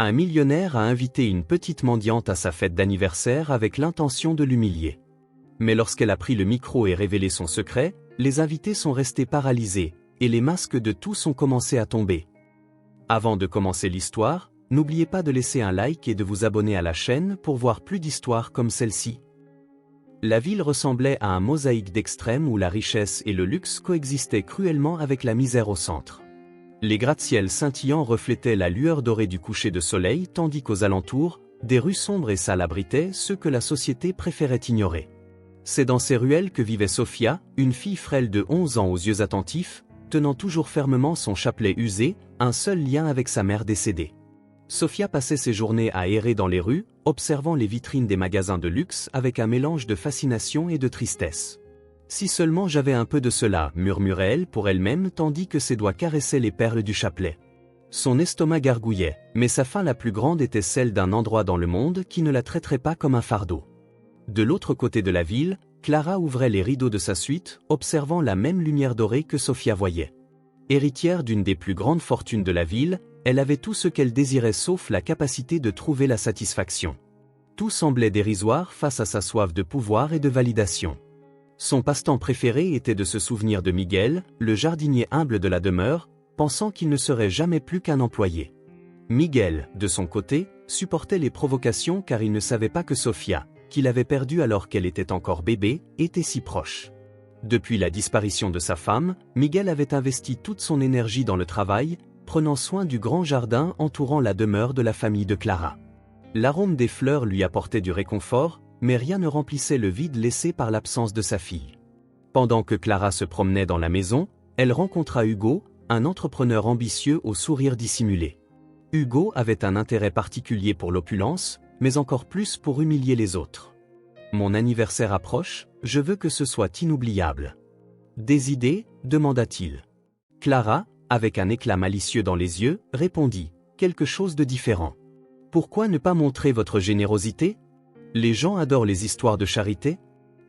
Un millionnaire a invité une petite mendiante à sa fête d'anniversaire avec l'intention de l'humilier. Mais lorsqu'elle a pris le micro et révélé son secret, les invités sont restés paralysés, et les masques de tous ont commencé à tomber. Avant de commencer l'histoire, n'oubliez pas de laisser un like et de vous abonner à la chaîne pour voir plus d'histoires comme celle-ci. La ville ressemblait à un mosaïque d'extrêmes où la richesse et le luxe coexistaient cruellement avec la misère au centre. Les gratte-ciels scintillants reflétaient la lueur dorée du coucher de soleil tandis qu'aux alentours, des rues sombres et sales abritaient ceux que la société préférait ignorer. C'est dans ces ruelles que vivait Sophia, une fille frêle de 11 ans aux yeux attentifs, tenant toujours fermement son chapelet usé, un seul lien avec sa mère décédée. Sophia passait ses journées à errer dans les rues, observant les vitrines des magasins de luxe avec un mélange de fascination et de tristesse. « Si seulement j'avais un peu de cela », murmurait-elle pour elle-même tandis que ses doigts caressaient les perles du chapelet. Son estomac gargouillait, mais sa faim la plus grande était celle d'un endroit dans le monde qui ne la traiterait pas comme un fardeau. De l'autre côté de la ville, Clara ouvrait les rideaux de sa suite, observant la même lumière dorée que Sophia voyait. Héritière d'une des plus grandes fortunes de la ville, elle avait tout ce qu'elle désirait sauf la capacité de trouver la satisfaction. Tout semblait dérisoire face à sa soif de pouvoir et de validation. Son passe-temps préféré était de se souvenir de Miguel, le jardinier humble de la demeure, pensant qu'il ne serait jamais plus qu'un employé. Miguel, de son côté, supportait les provocations car il ne savait pas que Sophia, qu'il avait perdue alors qu'elle était encore bébé, était si proche. Depuis la disparition de sa femme, Miguel avait investi toute son énergie dans le travail, prenant soin du grand jardin entourant la demeure de la famille de Clara. L'arôme des fleurs lui apportait du réconfort, mais rien ne remplissait le vide laissé par l'absence de sa fille. Pendant que Clara se promenait dans la maison, elle rencontra Hugo, un entrepreneur ambitieux au sourire dissimulé. Hugo avait un intérêt particulier pour l'opulence, mais encore plus pour humilier les autres. « Mon anniversaire approche, je veux que ce soit inoubliable. »« Des idées ?» demanda-t-il. Clara, avec un éclat malicieux dans les yeux, répondit « Quelque chose de différent. Pourquoi ne pas montrer votre générosité ? Les gens adorent les histoires de charité ?»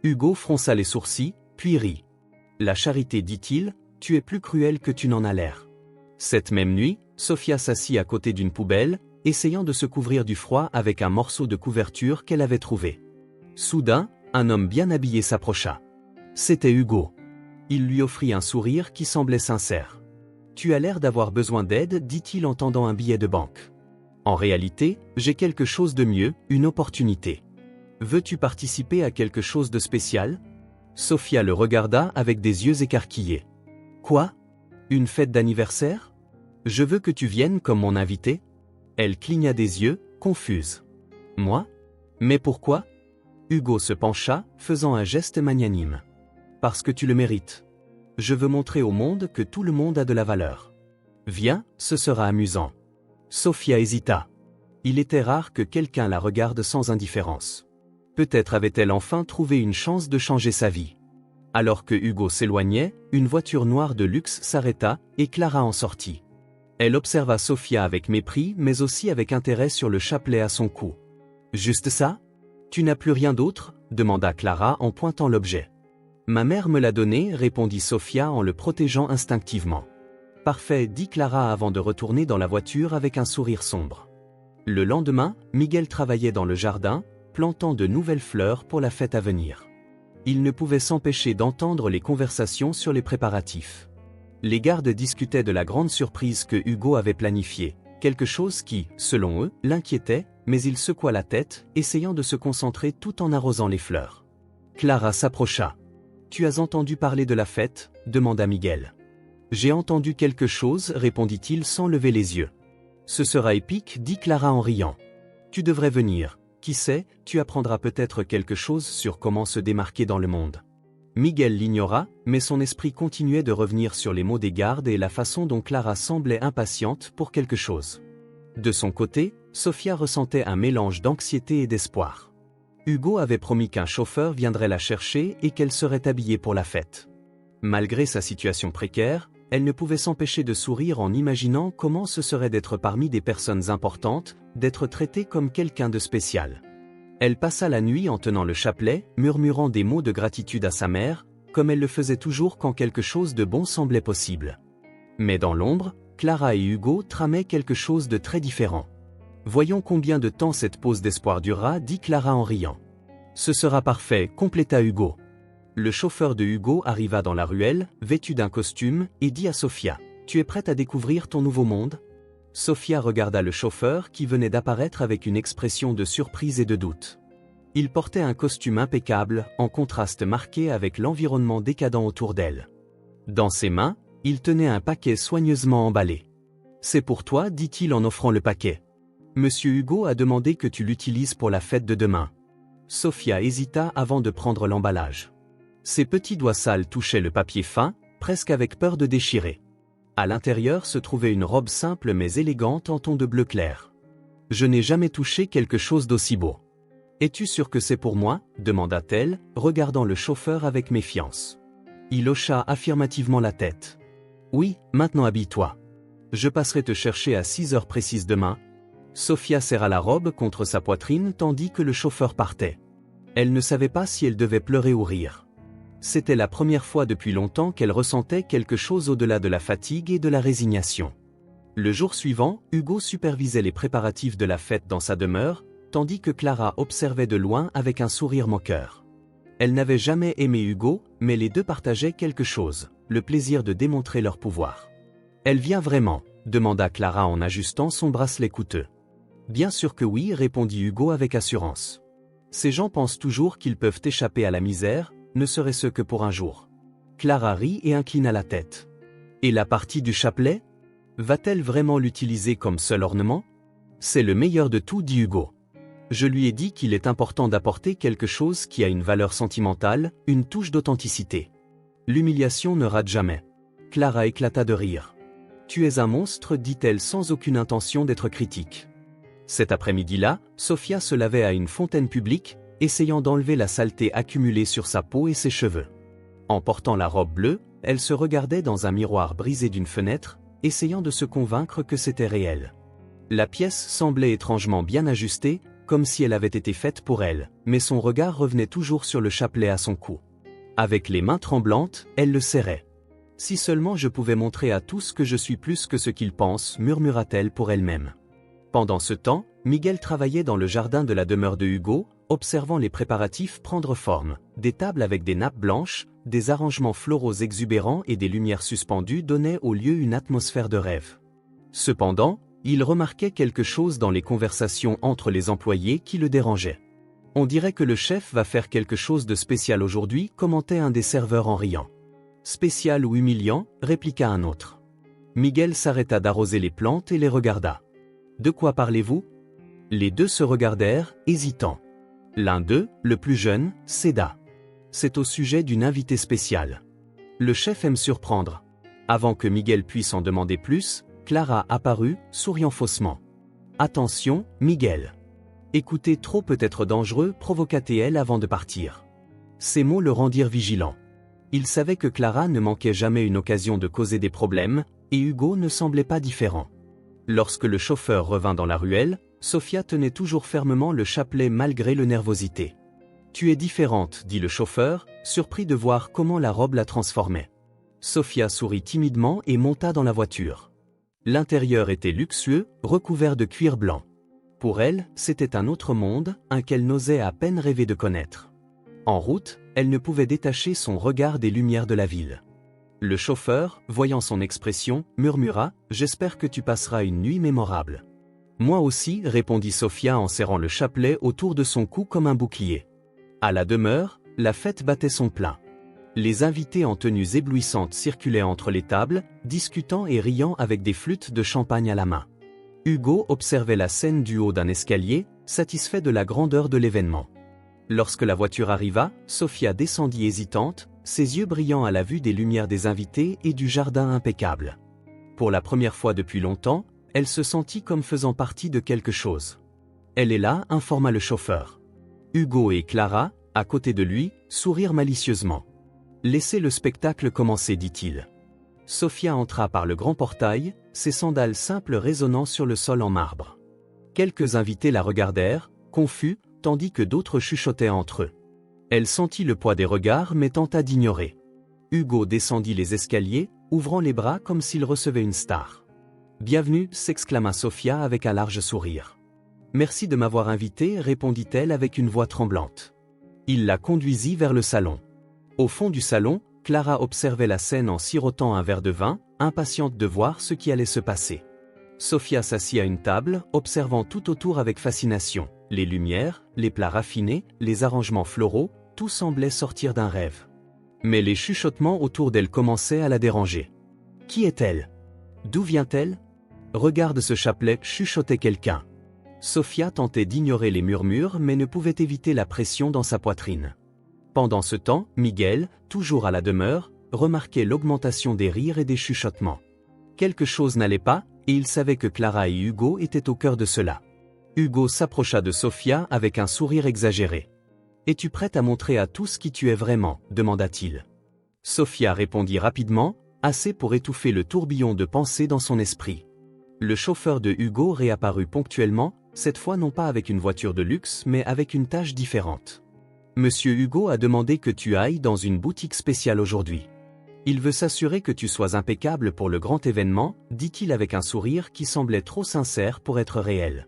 Hugo fronça les sourcils, puis rit. « La charité, dit-il, tu es plus cruel que tu n'en as l'air. » Cette même nuit, Sophia s'assit à côté d'une poubelle, essayant de se couvrir du froid avec un morceau de couverture qu'elle avait trouvé. Soudain, un homme bien habillé s'approcha. C'était Hugo. Il lui offrit un sourire qui semblait sincère. « Tu as l'air d'avoir besoin d'aide, dit-il en tendant un billet de banque. En réalité, j'ai quelque chose de mieux, une opportunité. Veux-tu participer à quelque chose de spécial ?» Sophia le regarda avec des yeux écarquillés. « Quoi ? Une fête d'anniversaire ? Je veux que tu viennes comme mon invité ?» Elle cligna des yeux, confuse. « Moi ? Mais pourquoi ?» Hugo se pencha, faisant un geste magnanime. « Parce que tu le mérites. Je veux montrer au monde que tout le monde a de la valeur. Viens, ce sera amusant. » Sophia hésita. Il était rare que quelqu'un la regarde sans indifférence. Peut-être avait-elle enfin trouvé une chance de changer sa vie. Alors que Hugo s'éloignait, une voiture noire de luxe s'arrêta, et Clara en sortit. Elle observa Sophia avec mépris mais aussi avec intérêt sur le chapelet à son cou. « Juste ça ? Tu n'as plus rien d'autre ?» demanda Clara en pointant l'objet. « Ma mère me l'a donné » répondit Sophia en le protégeant instinctivement. « Parfait » dit Clara avant de retourner dans la voiture avec un sourire sombre. Le lendemain, Miguel travaillait dans le jardin, plantant de nouvelles fleurs pour la fête à venir. Il ne pouvait s'empêcher d'entendre les conversations sur les préparatifs. Les gardes discutaient de la grande surprise que Hugo avait planifiée, quelque chose qui, selon eux, l'inquiétait, mais il secoua la tête, essayant de se concentrer tout en arrosant les fleurs. Clara s'approcha. « Tu as entendu parler de la fête ?» demanda Miguel. « J'ai entendu quelque chose » répondit-il sans lever les yeux. « Ce sera épique » dit Clara en riant. « Tu devrais venir. Qui sait, tu apprendras peut-être quelque chose sur comment se démarquer dans le monde. » Miguel l'ignora, mais son esprit continuait de revenir sur les mots des gardes et la façon dont Clara semblait impatiente pour quelque chose. De son côté, Sophia ressentait un mélange d'anxiété et d'espoir. Hugo avait promis qu'un chauffeur viendrait la chercher et qu'elle serait habillée pour la fête. Malgré sa situation précaire, elle ne pouvait s'empêcher de sourire en imaginant comment ce serait d'être parmi des personnes importantes, d'être traitée comme quelqu'un de spécial. Elle passa la nuit en tenant le chapelet, murmurant des mots de gratitude à sa mère, comme elle le faisait toujours quand quelque chose de bon semblait possible. Mais dans l'ombre, Clara et Hugo tramaient quelque chose de très différent. « Voyons combien de temps cette pause d'espoir durera, dit Clara en riant. Ce sera parfait, compléta Hugo. Le chauffeur de Hugo arriva dans la ruelle, vêtu d'un costume, et dit à Sophia, « Tu es prête à découvrir ton nouveau monde ?» Sophia regarda le chauffeur qui venait d'apparaître avec une expression de surprise et de doute. Il portait un costume impeccable, en contraste marqué avec l'environnement décadent autour d'elle. Dans ses mains, il tenait un paquet soigneusement emballé. « C'est pour toi, dit-il en offrant le paquet. Monsieur Hugo a demandé que tu l'utilises pour la fête de demain. » Sophia hésita avant de prendre l'emballage. Ses petits doigts sales touchaient le papier fin, presque avec peur de déchirer. À l'intérieur se trouvait une robe simple mais élégante en ton de bleu clair. « Je n'ai jamais touché quelque chose d'aussi beau. »« Es-tu sûr que c'est pour moi ?» demanda-t-elle, regardant le chauffeur avec méfiance. Il hocha affirmativement la tête. « Oui, maintenant habille-toi. Je passerai te chercher à 6 heures précises demain. » Sophia serra la robe contre sa poitrine tandis que le chauffeur partait. Elle ne savait pas si elle devait pleurer ou rire. C'était la première fois depuis longtemps qu'elle ressentait quelque chose au-delà de la fatigue et de la résignation. Le jour suivant, Hugo supervisait les préparatifs de la fête dans sa demeure, tandis que Clara observait de loin avec un sourire moqueur. Elle n'avait jamais aimé Hugo, mais les deux partageaient quelque chose, le plaisir de démontrer leur pouvoir. « Elle vient vraiment ?» demanda Clara en ajustant son bracelet coûteux. « Bien sûr que oui » répondit Hugo avec assurance. « Ces gens pensent toujours qu'ils peuvent échapper à la misère, ne serait-ce que pour un jour. » Clara rit et inclina la tête. « Et la partie du chapelet ? Va-t-elle vraiment l'utiliser comme seul ornement ? » C'est le meilleur de tout, dit Hugo. Je lui ai dit qu'il est important d'apporter quelque chose qui a une valeur sentimentale, une touche d'authenticité. L'humiliation ne rate jamais. Clara éclata de rire. « Tu es un monstre » dit-elle sans aucune intention d'être critique. Cet après-midi-là, Sophia se lavait à une fontaine publique, essayant d'enlever la saleté accumulée sur sa peau et ses cheveux. En portant la robe bleue, elle se regardait dans un miroir brisé d'une fenêtre, essayant de se convaincre que c'était réel. La pièce semblait étrangement bien ajustée, comme si elle avait été faite pour elle, mais son regard revenait toujours sur le chapelet à son cou. Avec les mains tremblantes, elle le serrait. « Si seulement je pouvais montrer à tous que je suis plus que ce qu'ils pensent » murmura-t-elle pour elle-même. Pendant ce temps, Miguel travaillait dans le jardin de la demeure de Hugo, observant les préparatifs prendre forme, des tables avec des nappes blanches, des arrangements floraux exubérants et des lumières suspendues donnaient au lieu une atmosphère de rêve. Cependant, il remarquait quelque chose dans les conversations entre les employés qui le dérangeait. « On dirait que le chef va faire quelque chose de spécial aujourd'hui » commentait un des serveurs en riant. « Spécial ou humiliant » répliqua un autre. Miguel s'arrêta d'arroser les plantes et les regarda. « De quoi parlez-vous » Les deux se regardèrent, hésitants. L'un d'eux, le plus jeune, céda. « C'est au sujet d'une invitée spéciale. Le chef aime surprendre. » Avant que Miguel puisse en demander plus, Clara apparut, souriant faussement. « Attention, Miguel. Écouter trop peut être dangereux » provoqua-t-elle avant de partir. Ces mots le rendirent vigilant. Il savait que Clara ne manquait jamais une occasion de causer des problèmes, et Hugo ne semblait pas différent. Lorsque le chauffeur revint dans la ruelle, Sophia tenait toujours fermement le chapelet malgré le nervosité. « Tu es différente » dit le chauffeur, surpris de voir comment la robe la transformait. Sophia sourit timidement et monta dans la voiture. L'intérieur était luxueux, recouvert de cuir blanc. Pour elle, c'était un autre monde, un qu'elle n'osait à peine rêver de connaître. En route, elle ne pouvait détacher son regard des lumières de la ville. Le chauffeur, voyant son expression, murmura « J'espère que tu passeras une nuit mémorable. » Moi aussi, répondit Sophia en serrant le chapelet autour de son cou comme un bouclier. À la demeure, la fête battait son plein. Les invités en tenues éblouissantes circulaient entre les tables, discutant et riant avec des flûtes de champagne à la main. Hugo observait la scène du haut d'un escalier, satisfait de la grandeur de l'événement. Lorsque la voiture arriva, Sophia descendit hésitante, ses yeux brillant à la vue des lumières des invités et du jardin impeccable. Pour la première fois depuis longtemps, elle se sentit comme faisant partie de quelque chose. « Elle est là » informa le chauffeur. Hugo et Clara, à côté de lui, sourirent malicieusement. « Laissez le spectacle commencer » dit-il. Sophia entra par le grand portail, ses sandales simples résonnant sur le sol en marbre. Quelques invités la regardèrent, confus, tandis que d'autres chuchotaient entre eux. Elle sentit le poids des regards mais tenta d'ignorer. Hugo descendit les escaliers, ouvrant les bras comme s'il recevait une star. « Bienvenue » s'exclama Sophia avec un large sourire. Merci de m'avoir invité, répondit-elle avec une voix tremblante. Il la conduisit vers le salon. Au fond du salon, Clara observait la scène en sirotant un verre de vin, impatiente de voir ce qui allait se passer. Sofia s'assit à une table, observant tout autour avec fascination. Les lumières, les plats raffinés, les arrangements floraux, tout semblait sortir d'un rêve. Mais les chuchotements autour d'elle commençaient à la déranger. Qui est-elle? D'où vient-elle? Regarde ce chapelet, chuchotait quelqu'un. Sofia tentait d'ignorer les murmures mais ne pouvait éviter la pression dans sa poitrine. Pendant ce temps, Miguel, toujours à la demeure, remarquait l'augmentation des rires et des chuchotements. Quelque chose n'allait pas, et il savait que Clara et Hugo étaient au cœur de cela. Hugo s'approcha de Sofia avec un sourire exagéré. « Es-tu prête à montrer à tous qui tu es vraiment ?» demanda-t-il. Sofia répondit rapidement, assez pour étouffer le tourbillon de pensées dans son esprit. Le chauffeur de Hugo réapparut ponctuellement, cette fois non pas avec une voiture de luxe mais avec une tâche différente. « Monsieur Hugo a demandé que tu ailles dans une boutique spéciale aujourd'hui. Il veut s'assurer que tu sois impeccable pour le grand événement, dit-il avec un sourire qui semblait trop sincère pour être réel.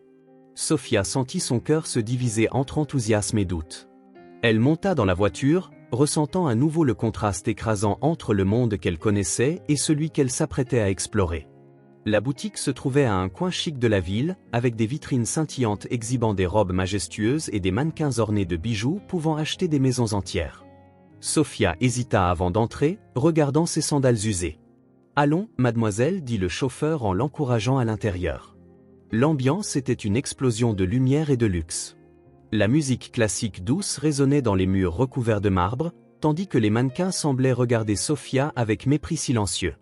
Sofia sentit son cœur se diviser entre enthousiasme et doute. Elle monta dans la voiture, ressentant à nouveau le contraste écrasant entre le monde qu'elle connaissait et celui qu'elle s'apprêtait à explorer. La boutique se trouvait à un coin chic de la ville, avec des vitrines scintillantes exhibant des robes majestueuses et des mannequins ornés de bijoux pouvant acheter des maisons entières. Sofia hésita avant d'entrer, regardant ses sandales usées. « Allons, mademoiselle, dit le chauffeur en l'encourageant à l'intérieur. L'ambiance était une explosion de lumière et de luxe. La musique classique douce résonnait dans les murs recouverts de marbre, tandis que les mannequins semblaient regarder Sofia avec mépris silencieux.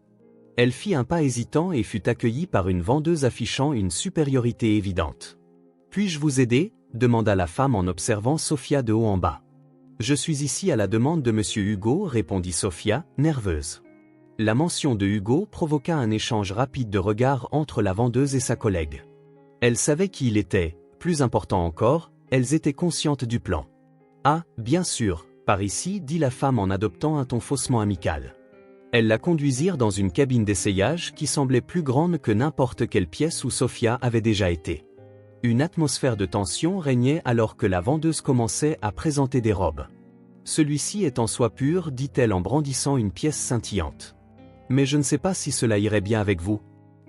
Elle fit un pas hésitant et fut accueillie par une vendeuse affichant une supériorité évidente. « Puis-je vous aider ?» demanda la femme en observant Sofia de haut en bas. « Je suis ici à la demande de monsieur Hugo, répondit Sofia, nerveuse. La mention de Hugo provoqua un échange rapide de regards entre la vendeuse et sa collègue. Elle savait qui il était, plus important encore, elles étaient conscientes du plan. « Ah, bien sûr, par ici, dit la femme en adoptant un ton faussement amical. Elles la conduisirent dans une cabine d'essayage qui semblait plus grande que n'importe quelle pièce où Sofia avait déjà été. Une atmosphère de tension régnait alors que la vendeuse commençait à présenter des robes. « Celui-ci est en soie pure, dit-elle en brandissant une pièce scintillante. Mais je ne sais pas si cela irait bien avec vous. »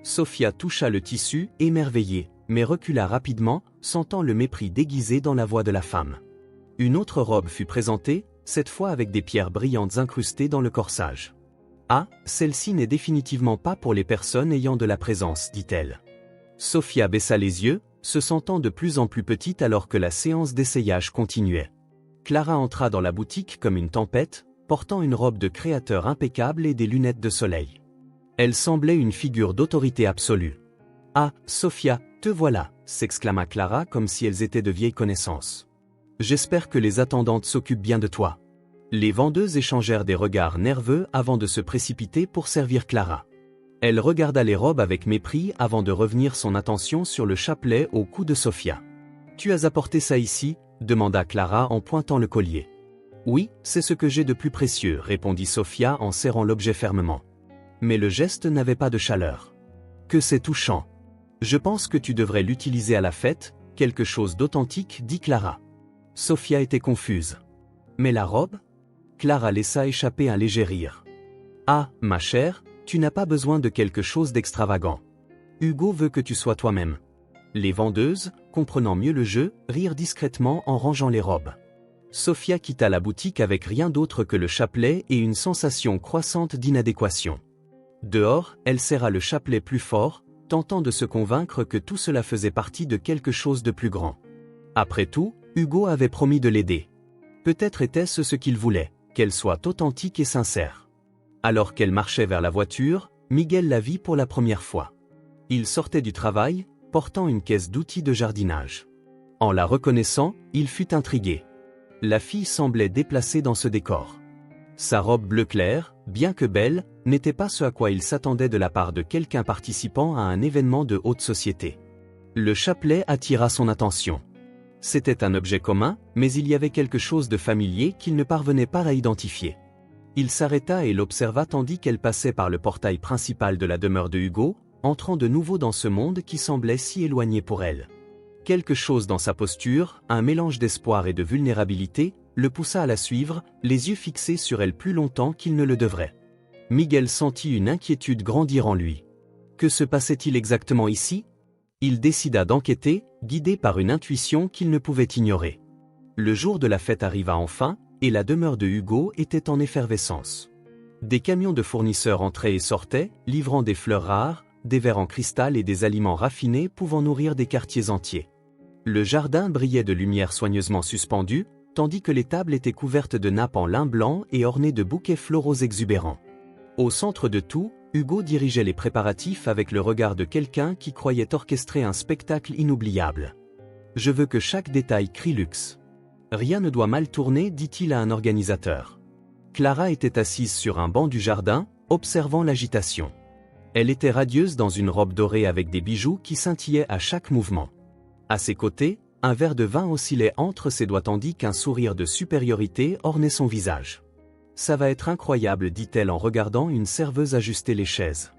Sofia toucha le tissu, émerveillée, mais recula rapidement, sentant le mépris déguisé dans la voix de la femme. Une autre robe fut présentée, cette fois avec des pierres brillantes incrustées dans le corsage. « Ah, celle-ci n'est définitivement pas pour les personnes ayant de la présence, dit-elle. » Sofia baissa les yeux, se sentant de plus en plus petite alors que la séance d'essayage continuait. Clara entra dans la boutique comme une tempête, portant une robe de créateur impeccable et des lunettes de soleil. Elle semblait une figure d'autorité absolue. « Ah, Sofia, te voilà !» s'exclama Clara comme si elles étaient de vieilles connaissances. « J'espère que les attendantes s'occupent bien de toi. » Les vendeuses échangèrent des regards nerveux avant de se précipiter pour servir Clara. Elle regarda les robes avec mépris avant de revenir son attention sur le chapelet au cou de Sofia. « Tu as apporté ça ici ?» demanda Clara en pointant le collier. « Oui, c'est ce que j'ai de plus précieux » répondit Sofia en serrant l'objet fermement. Mais le geste n'avait pas de chaleur. « Que c'est touchant. Je pense que tu devrais l'utiliser à la fête, quelque chose d'authentique, dit Clara. » Sofia était confuse. « Mais la robe ?» Clara laissa échapper un léger rire. « Ah, ma chère, tu n'as pas besoin de quelque chose d'extravagant. Hugo veut que tu sois toi-même. » Les vendeuses, comprenant mieux le jeu, rirent discrètement en rangeant les robes. Sofia quitta la boutique avec rien d'autre que le chapelet et une sensation croissante d'inadéquation. Dehors, elle serra le chapelet plus fort, tentant de se convaincre que tout cela faisait partie de quelque chose de plus grand. Après tout, Hugo avait promis de l'aider. Peut-être était-ce ce qu'il voulait, qu'elle soit authentique et sincère. Alors qu'elle marchait vers la voiture, Miguel la vit pour la première fois. Il sortait du travail, portant une caisse d'outils de jardinage. En la reconnaissant, il fut intrigué. La fille semblait déplacée dans ce décor. Sa robe bleu clair, bien que belle, n'était pas ce à quoi il s'attendait de la part de quelqu'un participant à un événement de haute société. Le chapelet attira son attention. C'était un objet commun, mais il y avait quelque chose de familier qu'il ne parvenait pas à identifier. Il s'arrêta et l'observa tandis qu'elle passait par le portail principal de la demeure de Hugo, entrant de nouveau dans ce monde qui semblait si éloigné pour elle. Quelque chose dans sa posture, un mélange d'espoir et de vulnérabilité, le poussa à la suivre, les yeux fixés sur elle plus longtemps qu'il ne le devrait. Miguel sentit une inquiétude grandir en lui. Que se passait-il exactement ici? Il décida d'enquêter, guidé par une intuition qu'il ne pouvait ignorer. Le jour de la fête arriva enfin, et la demeure de Hugo était en effervescence. Des camions de fournisseurs entraient et sortaient, livrant des fleurs rares, des verres en cristal et des aliments raffinés pouvant nourrir des quartiers entiers. Le jardin brillait de lumière soigneusement suspendue, tandis que les tables étaient couvertes de nappes en lin blanc et ornées de bouquets floraux exubérants. Au centre de tout, Hugo dirigeait les préparatifs avec le regard de quelqu'un qui croyait orchestrer un spectacle inoubliable. « Je veux que chaque détail crie luxe. Rien ne doit mal tourner, dit-il à un organisateur. Clara était assise sur un banc du jardin, observant l'agitation. Elle était radieuse dans une robe dorée avec des bijoux qui scintillaient à chaque mouvement. À ses côtés, un verre de vin oscillait entre ses doigts tandis qu'un sourire de supériorité ornait son visage. « Ça va être incroyable, dit-elle en regardant une serveuse ajuster les chaises.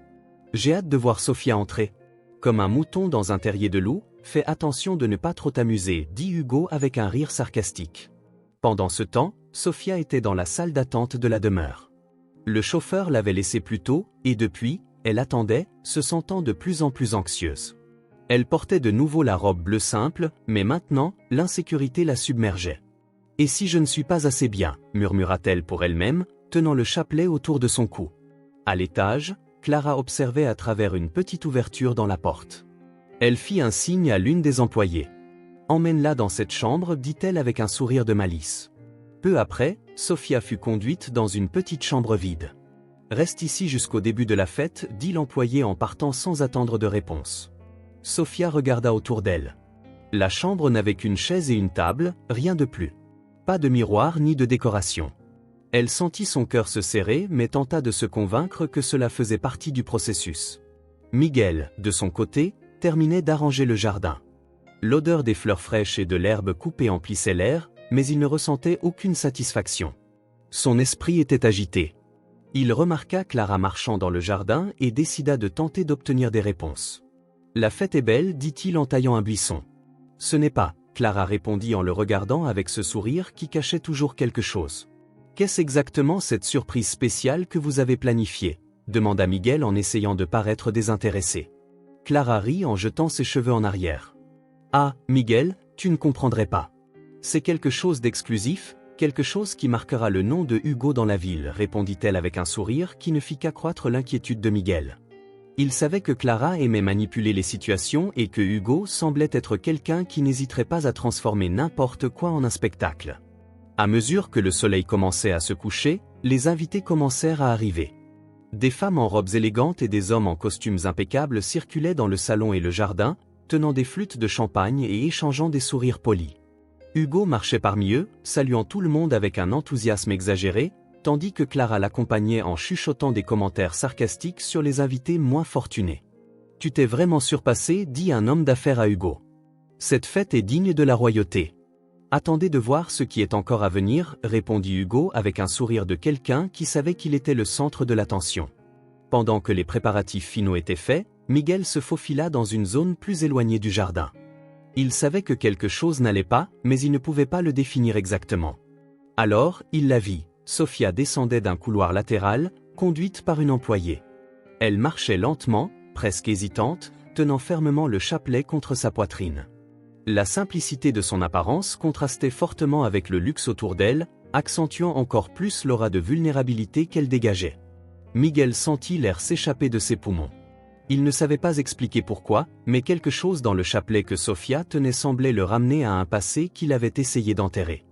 J'ai hâte de voir Sophia entrer. Comme un mouton dans un terrier de loup, fais attention de ne pas trop t'amuser, dit Hugo avec un rire sarcastique. Pendant ce temps, Sophia était dans la salle d'attente de la demeure. Le chauffeur l'avait laissée plus tôt, et depuis, elle attendait, se sentant de plus en plus anxieuse. Elle portait de nouveau la robe bleue simple, mais maintenant, l'insécurité la submergeait. « Et si je ne suis pas assez bien ?» murmura-t-elle pour elle-même, tenant le chapelet autour de son cou. À l'étage, Clara observait à travers une petite ouverture dans la porte. Elle fit un signe à l'une des employées. « Emmène-la dans cette chambre, dit-elle avec un sourire de malice. » Peu après, Sophia fut conduite dans une petite chambre vide. « Reste ici jusqu'au début de la fête, dit l'employé en partant sans attendre de réponse. Sophia regarda autour d'elle. La chambre n'avait qu'une chaise et une table, rien de plus. Pas de miroir ni de décoration. Elle sentit son cœur se serrer mais tenta de se convaincre que cela faisait partie du processus. Miguel, de son côté, terminait d'arranger le jardin. L'odeur des fleurs fraîches et de l'herbe coupée emplissait l'air, mais il ne ressentait aucune satisfaction. Son esprit était agité. Il remarqua Clara marchant dans le jardin et décida de tenter d'obtenir des réponses. « La fête est belle, dit-il en taillant un buisson. »« Ce n'est pas, » Clara répondit en le regardant avec ce sourire qui cachait toujours quelque chose. « Qu'est-ce exactement cette surprise spéciale que vous avez planifiée ?» demanda Miguel en essayant de paraître désintéressé. Clara rit en jetant ses cheveux en arrière. « Ah, Miguel, tu ne comprendrais pas. C'est quelque chose d'exclusif, quelque chose qui marquera le nom de Hugo dans la ville, répondit-elle avec un sourire qui ne fit qu'accroître l'inquiétude de Miguel. Il savait que Clara aimait manipuler les situations et que Hugo semblait être quelqu'un qui n'hésiterait pas à transformer n'importe quoi en un spectacle. À mesure que le soleil commençait à se coucher, les invités commencèrent à arriver. Des femmes en robes élégantes et des hommes en costumes impeccables circulaient dans le salon et le jardin, tenant des flûtes de champagne et échangeant des sourires polis. Hugo marchait parmi eux, saluant tout le monde avec un enthousiasme exagéré, tandis que Clara l'accompagnait en chuchotant des commentaires sarcastiques sur les invités moins fortunés. « Tu t'es vraiment surpassé, dit un homme d'affaires à Hugo. Cette fête est digne de la royauté. Attendez de voir ce qui est encore à venir, répondit Hugo avec un sourire de quelqu'un qui savait qu'il était le centre de l'attention. Pendant que les préparatifs finaux étaient faits, Miguel se faufila dans une zone plus éloignée du jardin. Il savait que quelque chose n'allait pas, mais il ne pouvait pas le définir exactement. Alors, il la vit. Sophia descendait d'un couloir latéral, conduite par une employée. Elle marchait lentement, presque hésitante, tenant fermement le chapelet contre sa poitrine. La simplicité de son apparence contrastait fortement avec le luxe autour d'elle, accentuant encore plus l'aura de vulnérabilité qu'elle dégageait. Miguel sentit l'air s'échapper de ses poumons. Il ne savait pas expliquer pourquoi, mais quelque chose dans le chapelet que Sophia tenait semblait le ramener à un passé qu'il avait essayé d'enterrer.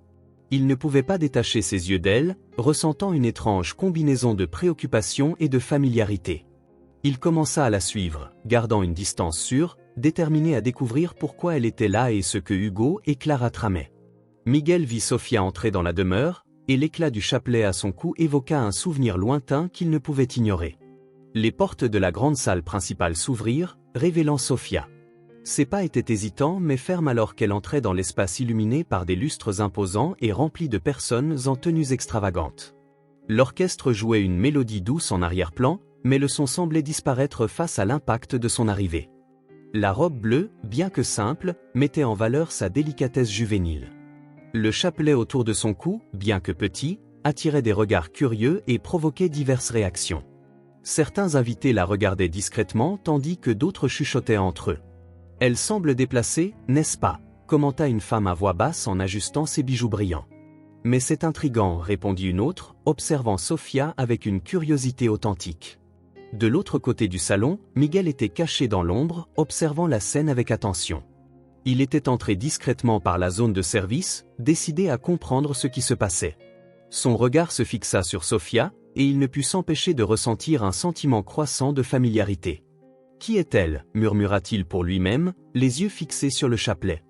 Il ne pouvait pas détacher ses yeux d'elle, ressentant une étrange combinaison de préoccupation et de familiarité. Il commença à la suivre, gardant une distance sûre, déterminé à découvrir pourquoi elle était là et ce que Hugo et Clara tramaient. Miguel vit Sophia entrer dans la demeure, et l'éclat du chapelet à son cou évoqua un souvenir lointain qu'il ne pouvait ignorer. Les portes de la grande salle principale s'ouvrirent, révélant Sophia. Ses pas étaient hésitants mais fermes alors qu'elle entrait dans l'espace illuminé par des lustres imposants et rempli de personnes en tenues extravagantes. L'orchestre jouait une mélodie douce en arrière-plan, mais le son semblait disparaître face à l'impact de son arrivée. La robe bleue, bien que simple, mettait en valeur sa délicatesse juvénile. Le chapelet autour de son cou, bien que petit, attirait des regards curieux et provoquait diverses réactions. Certains invités la regardaient discrètement tandis que d'autres chuchotaient entre eux. « Elle semble déplacée, n'est-ce pas ?» commenta une femme à voix basse en ajustant ses bijoux brillants. « Mais c'est intriguant », répondit une autre, observant Sofia avec une curiosité authentique. De l'autre côté du salon, Miguel était caché dans l'ombre, observant la scène avec attention. Il était entré discrètement par la zone de service, décidé à comprendre ce qui se passait. Son regard se fixa sur Sofia, et il ne put s'empêcher de ressentir un sentiment croissant de familiarité. « Qui est-elle » murmura-t-il pour lui-même, les yeux fixés sur le chapelet.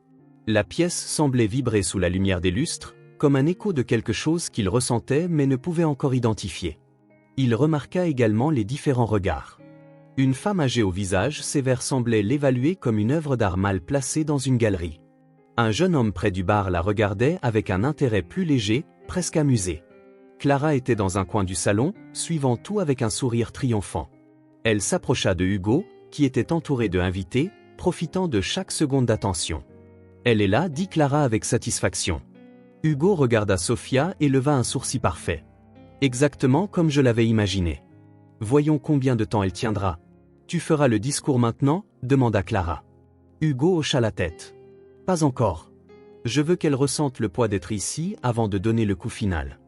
La pièce semblait vibrer sous la lumière des lustres, comme un écho de quelque chose qu'il ressentait mais ne pouvait encore identifier. Il remarqua également les différents regards. Une femme âgée au visage sévère semblait l'évaluer comme une œuvre d'art mal placée dans une galerie. Un jeune homme près du bar la regardait avec un intérêt plus léger, presque amusé. Clara était dans un coin du salon, suivant tout avec un sourire triomphant. Elle s'approcha de Hugo, qui était entouré de invités, profitant de chaque seconde d'attention. « Elle est là » dit Clara avec satisfaction. Hugo regarda Sofia et leva un sourcil parfait. « Exactement comme je l'avais imaginé. Voyons combien de temps elle tiendra. »« Tu feras le discours maintenant » demanda Clara. Hugo hocha la tête. « Pas encore. Je veux qu'elle ressente le poids d'être ici avant de donner le coup final. »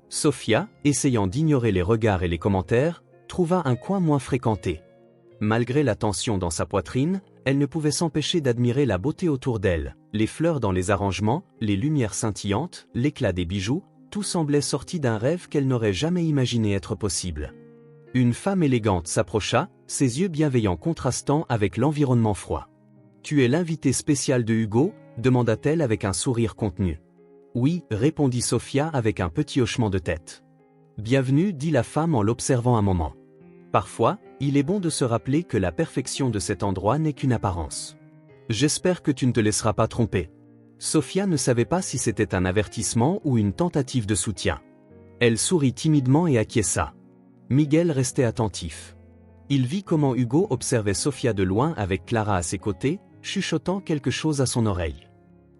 Sofia, essayant d'ignorer les regards et les commentaires, trouva un coin moins fréquenté. Malgré la tension dans sa poitrine, elle ne pouvait s'empêcher d'admirer la beauté autour d'elle, les fleurs dans les arrangements, les lumières scintillantes, l'éclat des bijoux, tout semblait sorti d'un rêve qu'elle n'aurait jamais imaginé être possible. Une femme élégante s'approcha, ses yeux bienveillants contrastant avec l'environnement froid. « Tu es l'invité spécial de Hugo » demanda-t-elle avec un sourire contenu. « Oui » répondit Sofia avec un petit hochement de tête. « Bienvenue » dit la femme en l'observant un moment. Parfois, il est bon de se rappeler que la perfection de cet endroit n'est qu'une apparence. J'espère que tu ne te laisseras pas tromper. Sofia ne savait pas si c'était un avertissement ou une tentative de soutien. Elle sourit timidement et acquiesça. Miguel restait attentif. Il vit comment Hugo observait Sofia de loin avec Clara à ses côtés, chuchotant quelque chose à son oreille.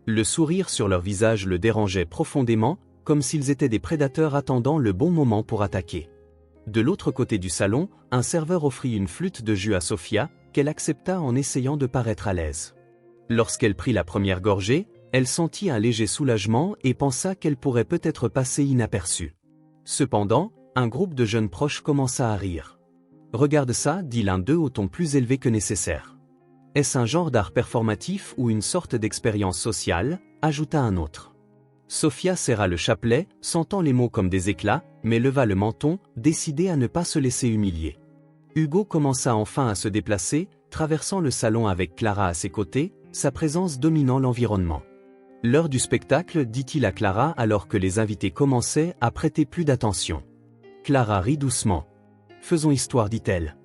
Le sourire sur leur visage le dérangeait profondément, comme s'ils étaient des prédateurs attendant le bon moment pour attaquer. De l'autre côté du salon, un serveur offrit une flûte de jus à Sofia, qu'elle accepta en essayant de paraître à l'aise. Lorsqu'elle prit la première gorgée, elle sentit un léger soulagement et pensa qu'elle pourrait peut-être passer inaperçue. Cependant, un groupe de jeunes proches commença à rire. « Regarde ça » dit l'un d'eux au ton plus élevé que nécessaire. « Est-ce un genre d'art performatif ou une sorte d'expérience sociale » ajouta un autre. Sofia serra le chapelet, sentant les mots comme des éclats, mais leva le menton, décidée à ne pas se laisser humilier. Hugo commença enfin à se déplacer, traversant le salon avec Clara à ses côtés, sa présence dominant l'environnement. « L'heure du spectacle » dit-il à Clara alors que les invités commençaient à prêter plus d'attention. Clara rit doucement. « Faisons histoire » dit-elle.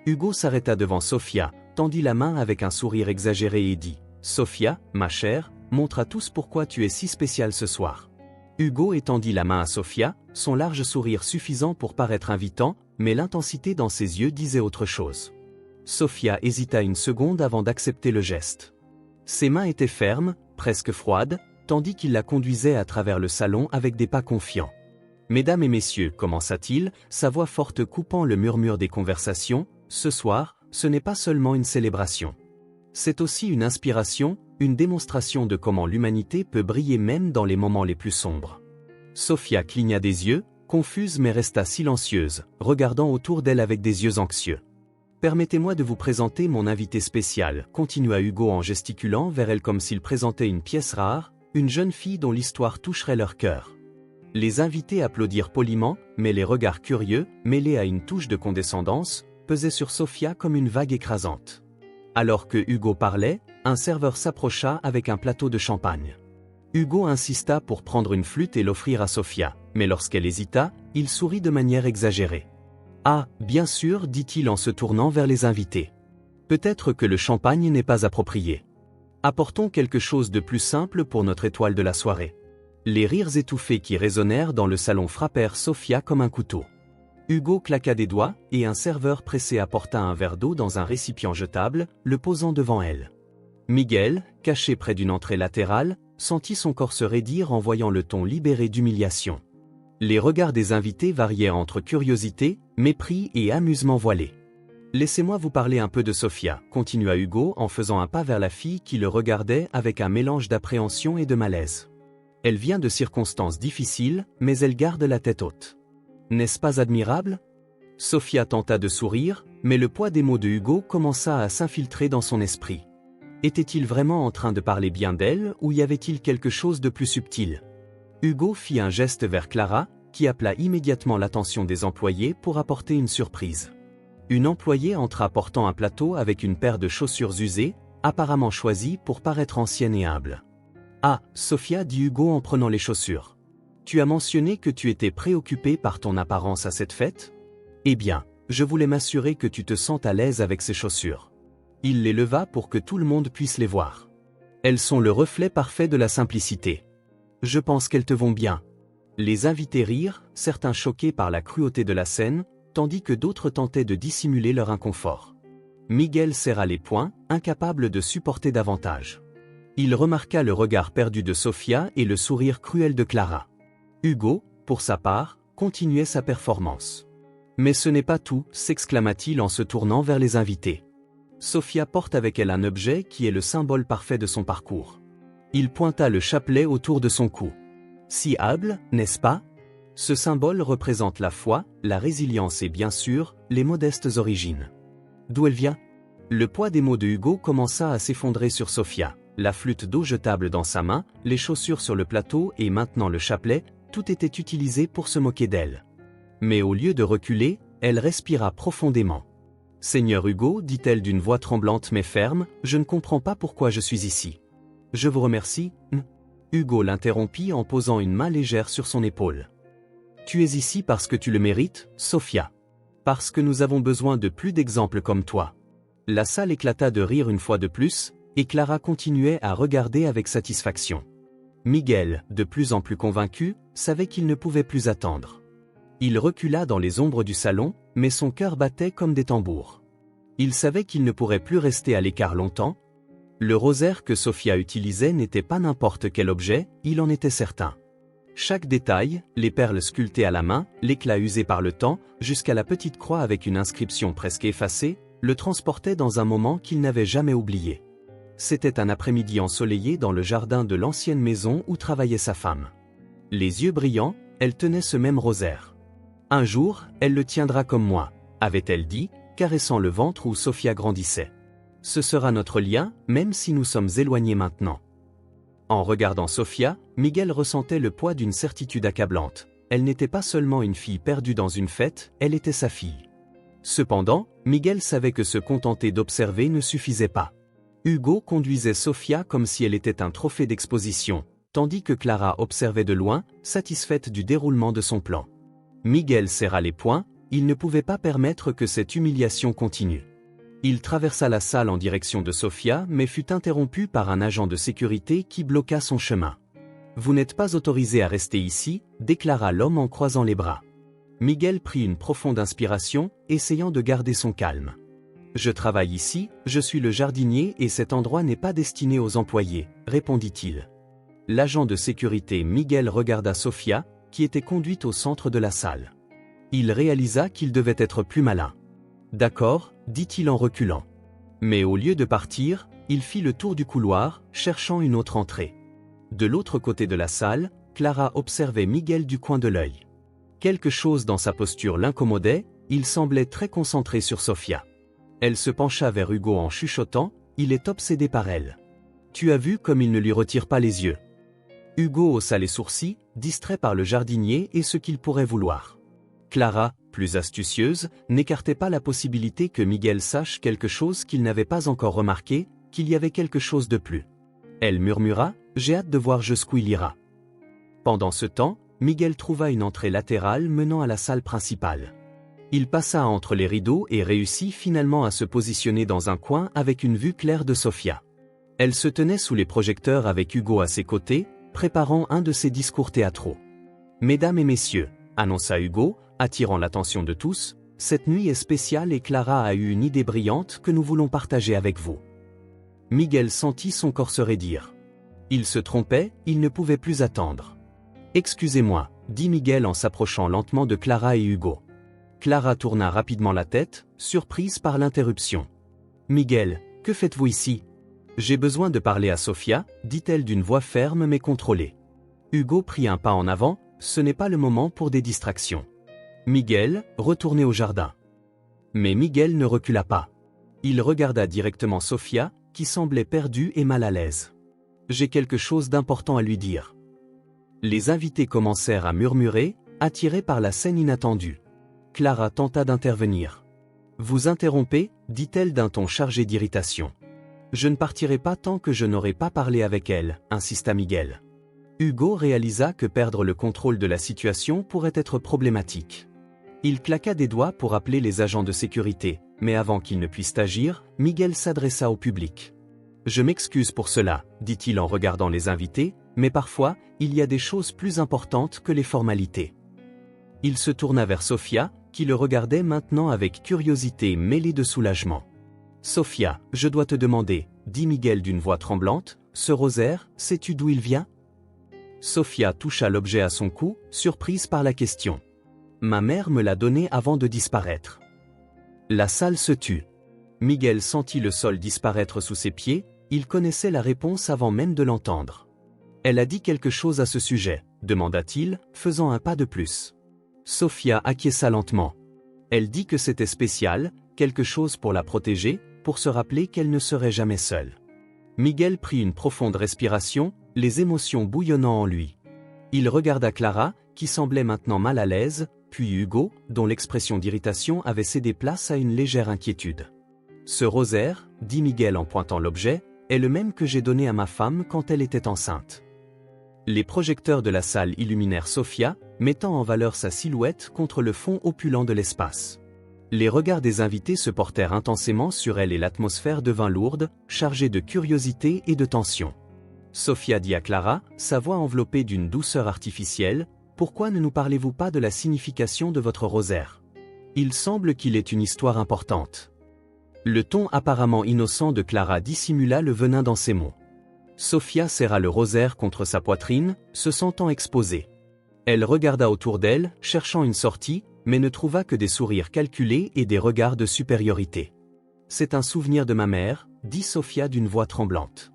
Hugo s'arrêta devant Sofia, tendit la main avec un sourire exagéré et dit « Sofia, ma chère, montre à tous pourquoi tu es si spéciale ce soir. » Hugo étendit la main à Sofia, son large sourire suffisant pour paraître invitant, mais l'intensité dans ses yeux disait autre chose. Sofia hésita une seconde avant d'accepter le geste. Ses mains étaient fermes, presque froides, tandis qu'il la conduisait à travers le salon avec des pas confiants. « Mesdames et messieurs » commença-t-il, sa voix forte coupant le murmure des conversations, « ce soir, ce n'est pas seulement une célébration. C'est aussi une inspiration, une démonstration de comment l'humanité peut briller même dans les moments les plus sombres. » Sofia cligna des yeux, confuse mais resta silencieuse, regardant autour d'elle avec des yeux anxieux. « Permettez-moi de vous présenter mon invité spécial » continua Hugo en gesticulant vers elle comme s'il présentait une pièce rare, une jeune fille dont l'histoire toucherait leur cœur. Les invités applaudirent poliment, mais les regards curieux, mêlés à une touche de condescendance, pesaient sur Sofia comme une vague écrasante. Alors que Hugo parlait, un serveur s'approcha avec un plateau de champagne. Hugo insista pour prendre une flûte et l'offrir à Sofia, mais lorsqu'elle hésita, il sourit de manière exagérée. « Ah, bien sûr » dit-il en se tournant vers les invités. « Peut-être que le champagne n'est pas approprié. Apportons quelque chose de plus simple pour notre étoile de la soirée. » Les rires étouffés qui résonnèrent dans le salon frappèrent Sofia comme un couteau. Hugo claqua des doigts, et un serveur pressé apporta un verre d'eau dans un récipient jetable, le posant devant elle. Miguel, caché près d'une entrée latérale, sentit son corps se raidir en voyant le ton libéré d'humiliation. Les regards des invités variaient entre curiosité, mépris et amusement voilé. « Laissez-moi vous parler un peu de Sofia », continua Hugo en faisant un pas vers la fille qui le regardait avec un mélange d'appréhension et de malaise. « Elle vient de circonstances difficiles, mais elle garde la tête haute. N'est-ce pas admirable ?» Sofia tenta de sourire, mais le poids des mots de Hugo commença à s'infiltrer dans son esprit. Était-il vraiment en train de parler bien d'elle ou y avait-il quelque chose de plus subtil? Hugo fit un geste vers Clara, qui appela immédiatement l'attention des employés pour apporter une surprise. Une employée entra portant un plateau avec une paire de chaussures usées, apparemment choisies pour paraître ancienne et humble. « Ah, Sofia, dit Hugo en prenant les chaussures. Tu as mentionné que tu étais préoccupée par ton apparence à cette fête? Eh bien, je voulais m'assurer que tu te sentes à l'aise avec ces chaussures. » Il les leva pour que tout le monde puisse les voir. Elles sont le reflet parfait de la simplicité. Je pense qu'elles te vont bien. Les invités rirent, certains choqués par la cruauté de la scène, tandis que d'autres tentaient de dissimuler leur inconfort. Miguel serra les poings, incapable de supporter davantage. Il remarqua le regard perdu de Sofia et le sourire cruel de Clara. Hugo, pour sa part, continuait sa performance. « Mais ce n'est pas tout », s'exclama-t-il en se tournant vers les invités. Sofia porte avec elle un objet qui est le symbole parfait de son parcours. Il pointa le chapelet autour de son cou. Si humble, n'est-ce pas? Ce symbole représente la foi, la résilience et bien sûr, les modestes origines. D'où elle vient? Le poids des mots de Hugo commença à s'effondrer sur Sofia. La flûte d'eau jetable dans sa main, les chaussures sur le plateau et maintenant le chapelet, tout était utilisé pour se moquer d'elle. Mais au lieu de reculer, elle respira profondément. « Seigneur Hugo, dit-elle d'une voix tremblante mais ferme, je ne comprends pas pourquoi je suis ici. Je vous remercie. » Hugo l'interrompit en posant une main légère sur son épaule. « Tu es ici parce que tu le mérites, Sofia. Parce que nous avons besoin de plus d'exemples comme toi. » La salle éclata de rire une fois de plus, et Clara continuait à regarder avec satisfaction. Miguel, de plus en plus convaincu, savait qu'il ne pouvait plus attendre. Il recula dans les ombres du salon, mais son cœur battait comme des tambours. Il savait qu'il ne pourrait plus rester à l'écart longtemps. Le rosaire que Sofia utilisait n'était pas n'importe quel objet, il en était certain. Chaque détail, les perles sculptées à la main, l'éclat usé par le temps, jusqu'à la petite croix avec une inscription presque effacée, le transportait dans un moment qu'il n'avait jamais oublié. C'était un après-midi ensoleillé dans le jardin de l'ancienne maison où travaillait sa femme. Les yeux brillants, elle tenait ce même rosaire. Un jour, elle le tiendra comme moi, avait-elle dit, caressant le ventre où Sofia grandissait. Ce sera notre lien, même si nous sommes éloignés maintenant. En regardant Sofia, Miguel ressentait le poids d'une certitude accablante. Elle n'était pas seulement une fille perdue dans une fête, elle était sa fille. Cependant, Miguel savait que se contenter d'observer ne suffisait pas. Hugo conduisait Sofia comme si elle était un trophée d'exposition, tandis que Clara observait de loin, satisfaite du déroulement de son plan. Miguel serra les poings, il ne pouvait pas permettre que cette humiliation continue. Il traversa la salle en direction de Sofia mais fut interrompu par un agent de sécurité qui bloqua son chemin. « Vous n'êtes pas autorisé à rester ici », déclara l'homme en croisant les bras. Miguel prit une profonde inspiration, essayant de garder son calme. « Je travaille ici, je suis le jardinier et cet endroit n'est pas destiné aux employés », répondit-il. L'agent de sécurité Miguel regarda Sofia, qui était conduite au centre de la salle. Il réalisa qu'il devait être plus malin. « D'accord », dit-il en reculant. Mais au lieu de partir, il fit le tour du couloir, cherchant une autre entrée. De l'autre côté de la salle, Clara observait Miguel du coin de l'œil. Quelque chose dans sa posture l'incommodait, il semblait très concentré sur Sofia. Elle se pencha vers Hugo en chuchotant, « Il est obsédé par elle. Tu as vu comme il ne lui retire pas les yeux. » Hugo haussa les sourcils, distrait par le jardinier et ce qu'il pourrait vouloir. Clara, plus astucieuse, n'écartait pas la possibilité que Miguel sache quelque chose qu'il n'avait pas encore remarqué, qu'il y avait quelque chose de plus. Elle murmura, « J'ai hâte de voir jusqu'où il ira. » Pendant ce temps, Miguel trouva une entrée latérale menant à la salle principale. Il passa entre les rideaux et réussit finalement à se positionner dans un coin avec une vue claire de Sofia. Elle se tenait sous les projecteurs avec Hugo à ses côtés, préparant un de ses discours théâtraux. « Mesdames et messieurs », annonça Hugo, attirant l'attention de tous, cette nuit est spéciale et Clara a eu une idée brillante que nous voulons partager avec vous. Miguel sentit son corps se raidir. Il se trompait, il ne pouvait plus attendre. Excusez-moi, dit Miguel en s'approchant lentement de Clara et Hugo. Clara tourna rapidement la tête, surprise par l'interruption. Miguel, que faites-vous ici? J'ai besoin de parler à Sofia, dit-elle d'une voix ferme mais contrôlée. Hugo prit un pas en avant, ce n'est pas le moment pour des distractions. Miguel, retournez au jardin. Mais Miguel ne recula pas. Il regarda directement Sofia, qui semblait perdue et mal à l'aise. J'ai quelque chose d'important à lui dire. Les invités commencèrent à murmurer, attirés par la scène inattendue. Clara tenta d'intervenir. Vous interrompez, dit-elle d'un ton chargé d'irritation. Je ne partirai pas tant que je n'aurai pas parlé avec elle, insista Miguel. Hugo réalisa que perdre le contrôle de la situation pourrait être problématique. Il claqua des doigts pour appeler les agents de sécurité, mais avant qu'ils ne puissent agir, Miguel s'adressa au public. Je m'excuse pour cela, dit-il en regardant les invités, mais parfois, il y a des choses plus importantes que les formalités. Il se tourna vers Sofia, qui le regardait maintenant avec curiosité mêlée de soulagement. Sofia, je dois te demander, dit Miguel d'une voix tremblante, ce rosaire, sais-tu d'où il vient? Sofia toucha l'objet à son cou, surprise par la question. Ma mère me l'a donné avant de disparaître. La salle se tut. Miguel sentit le sol disparaître sous ses pieds, il connaissait la réponse avant même de l'entendre. Elle a dit quelque chose à ce sujet, demanda-t-il, faisant un pas de plus. Sofia acquiesça lentement. Elle dit que c'était spécial, quelque chose pour la protéger, pour se rappeler qu'elle ne serait jamais seule. Miguel prit une profonde respiration, les émotions bouillonnant en lui. Il regarda Clara, qui semblait maintenant mal à l'aise, puis Hugo, dont l'expression d'irritation avait cédé place à une légère inquiétude. Ce rosaire, dit Miguel en pointant l'objet, est le même que j'ai donné à ma femme quand elle était enceinte. Les projecteurs de la salle illuminèrent Sofia, mettant en valeur sa silhouette contre le fond opulent de l'espace. Les regards des invités se portèrent intensément sur elle et l'atmosphère devint lourde, chargée de curiosité et de tension. Sofia dit à Clara, sa voix enveloppée d'une douceur artificielle, « Pourquoi ne nous parlez-vous pas de la signification de votre rosaire? Il semble qu'il ait une histoire importante. » Le ton apparemment innocent de Clara dissimula le venin dans ses mots. Sofia serra le rosaire contre sa poitrine, se sentant exposée. Elle regarda autour d'elle, cherchant une sortie, mais ne trouva que des sourires calculés et des regards de supériorité. « C'est un souvenir de ma mère, » dit Sofia d'une voix tremblante.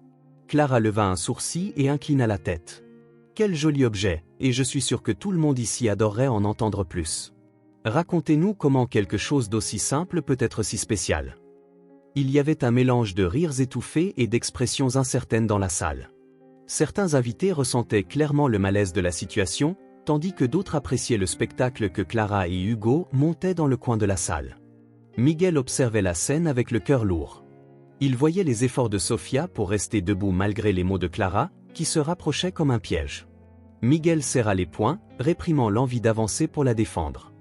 Clara leva un sourcil et inclina la tête. « Quel joli objet, et je suis sûr que tout le monde ici adorerait en entendre plus. Racontez-nous comment quelque chose d'aussi simple peut être si spécial. » Il y avait un mélange de rires étouffés et d'expressions incertaines dans la salle. Certains invités ressentaient clairement le malaise de la situation, tandis que d'autres appréciaient le spectacle que Clara et Hugo montaient dans le coin de la salle. Miguel observait la scène avec le cœur lourd. Il voyait les efforts de Sofia pour rester debout malgré les mots de Clara, qui se rapprochaient comme un piège. Miguel serra les poings, réprimant l'envie d'avancer pour la défendre.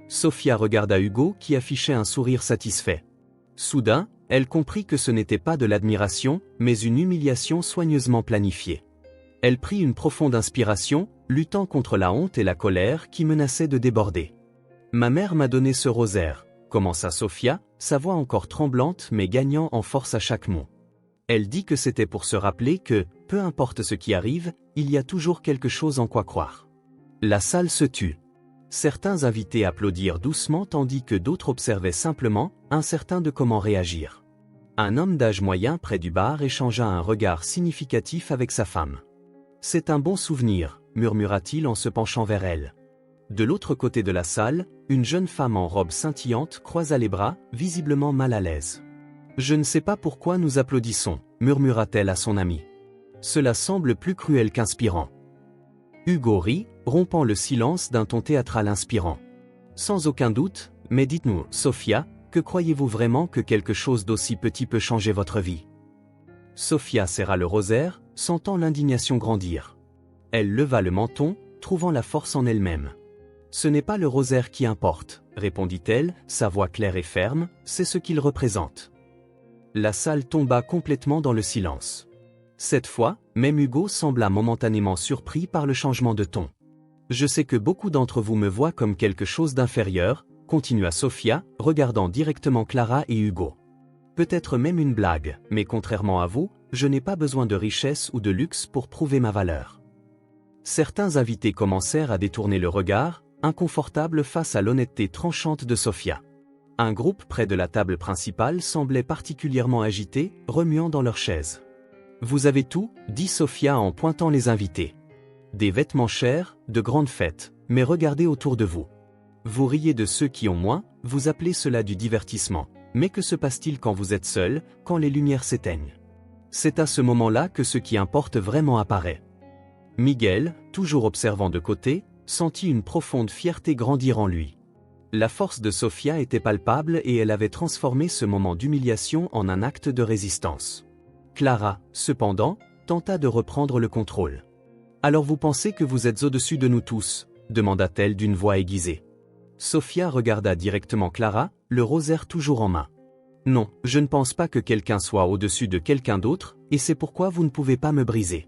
Sofia regarda Hugo qui affichait un sourire satisfait. Soudain, elle comprit que ce n'était pas de l'admiration, mais une humiliation soigneusement planifiée. Elle prit une profonde inspiration, luttant contre la honte et la colère qui menaçaient de déborder. « Ma mère m'a donné ce rosaire », commença Sofia, sa voix encore tremblante mais gagnant en force à chaque mot. Elle dit que c'était pour se rappeler que, peu importe ce qui arrive, il y a toujours quelque chose en quoi croire. La salle se tut. Certains invités applaudirent doucement tandis que d'autres observaient simplement, incertains de comment réagir. Un homme d'âge moyen près du bar échangea un regard significatif avec sa femme. « C'est un bon souvenir », murmura-t-il en se penchant vers elle. De l'autre côté de la salle, une jeune femme en robe scintillante croisa les bras, visiblement mal à l'aise. « Je ne sais pas pourquoi nous applaudissons », murmura-t-elle à son ami. « Cela semble plus cruel qu'inspirant. » Hugo rit, rompant le silence d'un ton théâtral inspirant. « Sans aucun doute, mais dites-nous, Sofia, que croyez-vous vraiment que quelque chose d'aussi petit peut changer votre vie? » Sofia serra le rosaire, sentant l'indignation grandir. Elle leva le menton, trouvant la force en elle-même. « Ce n'est pas le rosaire qui importe, » répondit-elle, sa voix claire et ferme, « c'est ce qu'il représente. » La salle tomba complètement dans le silence. Cette fois, même Hugo sembla momentanément surpris par le changement de ton. Je sais que beaucoup d'entre vous me voient comme quelque chose d'inférieur, continua Sophia, regardant directement Clara et Hugo. Peut-être même une blague, mais contrairement à vous, je n'ai pas besoin de richesse ou de luxe pour prouver ma valeur. Certains invités commencèrent à détourner le regard, inconfortables face à l'honnêteté tranchante de Sophia. Un groupe près de la table principale semblait particulièrement agité, remuant dans leurs chaises. « Vous avez tout » dit Sophia en pointant les invités. « Des vêtements chers, de grandes fêtes, mais regardez autour de vous. Vous riez de ceux qui ont moins, vous appelez cela du divertissement. Mais que se passe-t-il quand vous êtes seul, quand les lumières s'éteignent? C'est à ce moment-là que ce qui importe vraiment apparaît. » Miguel, toujours observant de côté, sentit une profonde fierté grandir en lui. La force de Sophia était palpable et elle avait transformé ce moment d'humiliation en un acte de résistance. Clara, cependant, tenta de reprendre le contrôle. « Alors vous pensez que vous êtes au-dessus de nous tous ?» demanda-t-elle d'une voix aiguisée. Sophia regarda directement Clara, le rosaire toujours en main. « Non, je ne pense pas que quelqu'un soit au-dessus de quelqu'un d'autre, et c'est pourquoi vous ne pouvez pas me briser.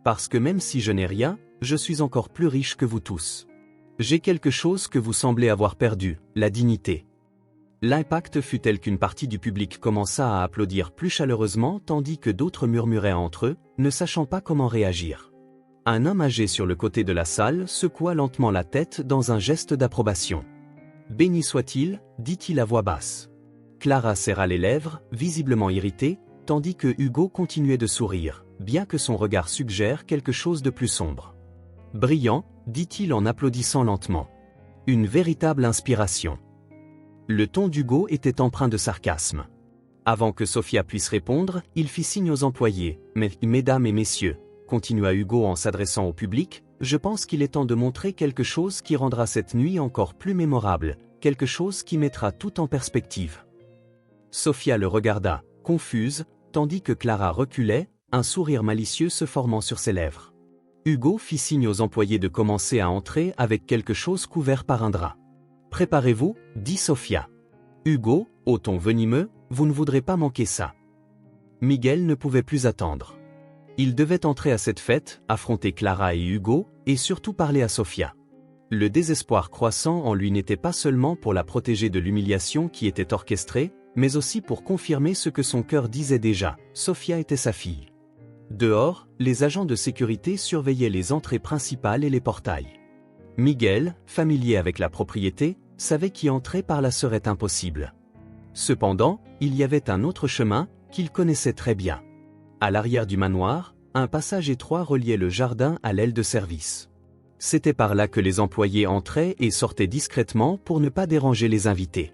Parce que même si je n'ai rien, je suis encore plus riche que vous tous. J'ai quelque chose que vous semblez avoir perdu, la dignité. » L'impact fut tel qu'une partie du public commença à applaudir plus chaleureusement tandis que d'autres murmuraient entre eux, ne sachant pas comment réagir. Un homme âgé sur le côté de la salle secoua lentement la tête dans un geste d'approbation. « Béni soit-il, dit-il à voix basse. » Clara serra les lèvres, visiblement irritée, tandis que Hugo continuait de sourire, bien que son regard suggère quelque chose de plus sombre. « Brillant, dit-il en applaudissant lentement. Une véritable inspiration. » Le ton d'Hugo était empreint de sarcasme. Avant que Sophia puisse répondre, il fit signe aux employés. « Mesdames et messieurs, » continua Hugo en s'adressant au public, « je pense qu'il est temps de montrer quelque chose qui rendra cette nuit encore plus mémorable, quelque chose qui mettra tout en perspective. » Sophia le regarda, confuse, tandis que Clara reculait, un sourire malicieux se formant sur ses lèvres. Hugo fit signe aux employés de commencer à entrer avec quelque chose couvert par un drap. « Préparez-vous, » dit Sophia. « Hugo, au ton venimeux, vous ne voudrez pas manquer ça. » Miguel ne pouvait plus attendre. Il devait entrer à cette fête, affronter Clara et Hugo, et surtout parler à Sophia. Le désespoir croissant en lui n'était pas seulement pour la protéger de l'humiliation qui était orchestrée, mais aussi pour confirmer ce que son cœur disait déjà, Sophia était sa fille. Dehors, les agents de sécurité surveillaient les entrées principales et les portails. Miguel, familier avec la propriété, savait qu'y entrer par là serait impossible. Cependant, il y avait un autre chemin, qu'il connaissait très bien. À l'arrière du manoir, un passage étroit reliait le jardin à l'aile de service. C'était par là que les employés entraient et sortaient discrètement pour ne pas déranger les invités.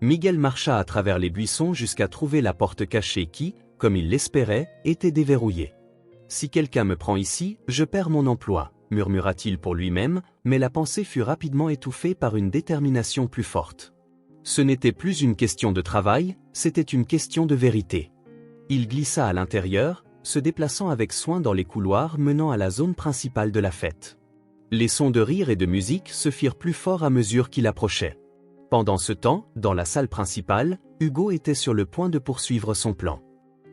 Miguel marcha à travers les buissons jusqu'à trouver la porte cachée qui, comme il l'espérait, était déverrouillée. « Si quelqu'un me prend ici, je perds mon emploi », murmura-t-il pour lui-même, mais la pensée fut rapidement étouffée par une détermination plus forte. Ce n'était plus une question de travail, c'était une question de vérité. Il glissa à l'intérieur, se déplaçant avec soin dans les couloirs menant à la zone principale de la fête. Les sons de rire et de musique se firent plus forts à mesure qu'il approchait. Pendant ce temps, dans la salle principale, Hugo était sur le point de poursuivre son plan.